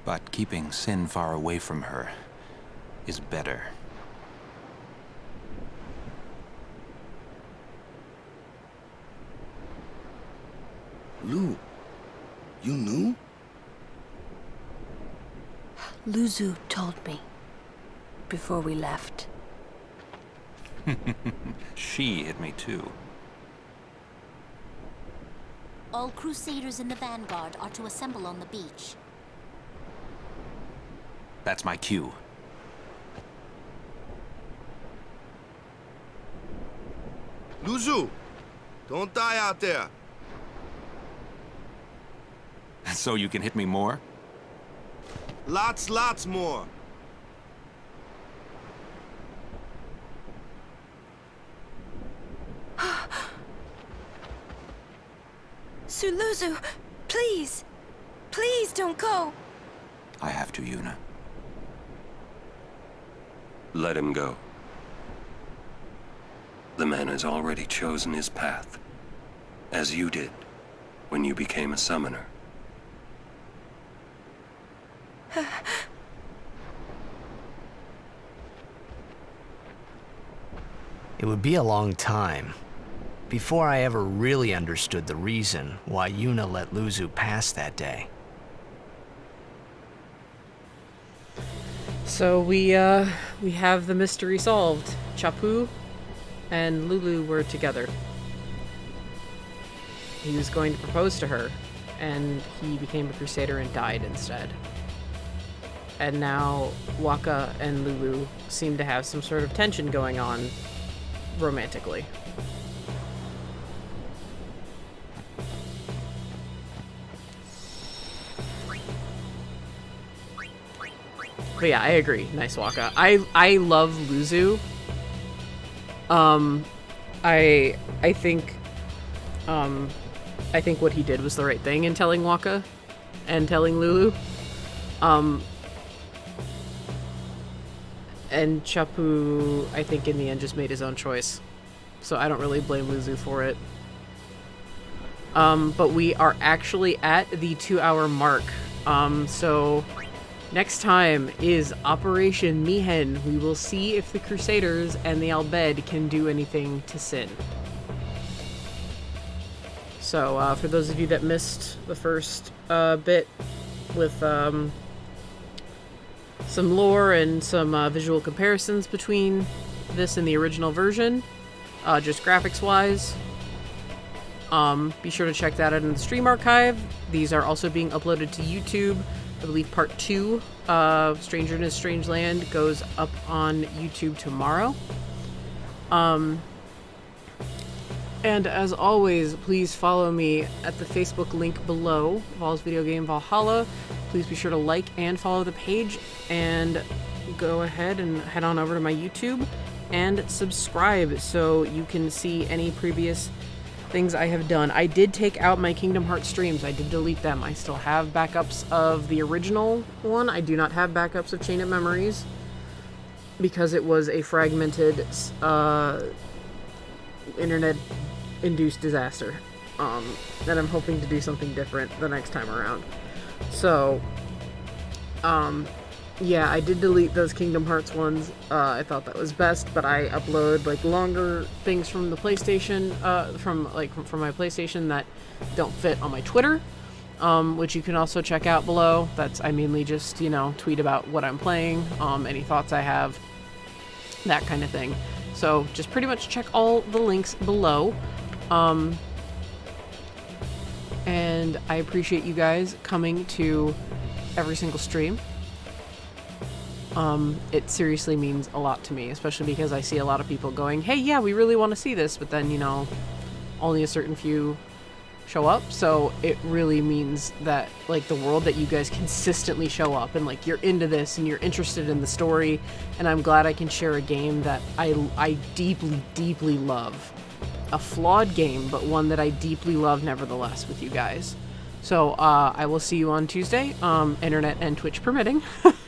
But keeping Sin far away from her is better. Lou, you knew? Luzu told me before we left. She hit me too. All Crusaders in the Vanguard are to assemble on the beach. That's my cue. Luzu, don't die out there. So you can hit me more? Lots more. Suluzu, please. Please don't go. I have to, Yuna. Let him go. The man has already chosen his path, as you did when you became a summoner. It would be a long time before I ever really understood the reason why Yuna let Luzu pass that day. So we have the mystery solved. Chapu and Lulu were together. He was going to propose to her, and he became a crusader and died instead. And now Waka and Lulu seem to have some sort of tension going on romantically. But yeah, I agree. Nice Waka. I love Luzu. I think what he did was the right thing in telling Waka and telling Lulu. And Chapu, I think in the end just made his own choice. So I don't really blame Luzu for it. But we are actually at the 2-hour mark. So next time is Operation Mihen. We will see if the Crusaders and the Al Bhed can do anything to Sin. So for those of you that missed the first bit with some lore and some visual comparisons between this and the original version, just graphics-wise, be sure to check that out in the stream archive. These are also being uploaded to YouTube. I believe part 2 of Stranger in a Strange Land goes up on YouTube tomorrow. And as always, please follow me at the Facebook link below, Val's Video Game Valhalla. Please be sure to like and follow the page, and go ahead and head on over to my YouTube and subscribe so you can see any previous things I have done. I did take out my Kingdom Hearts streams. I did delete them. I still have backups of the original one. I do not have backups of Chain of Memories because it was a fragmented internet-induced disaster. And I'm hoping to do something different the next time around. So, yeah, I did delete those Kingdom Hearts ones. I thought that was best, but I upload like longer things from the PlayStation, from my PlayStation that don't fit on my Twitter, which you can also check out below. I mainly just, tweet about what I'm playing, any thoughts I have, that kind of thing. So just pretty much check all the links below. And I appreciate you guys coming to every single stream. It seriously means a lot to me, especially because I see a lot of people going, hey, yeah, we really want to see this, but then, only a certain few show up. So it really means that, the world that you guys consistently show up and, you're into this and you're interested in the story, and I'm glad I can share a game that I deeply, deeply love. A flawed game, but one that I deeply love nevertheless with you guys. So I will see you on Tuesday, internet and Twitch permitting,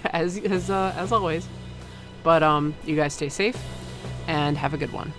as always. But you guys stay safe and have a good one.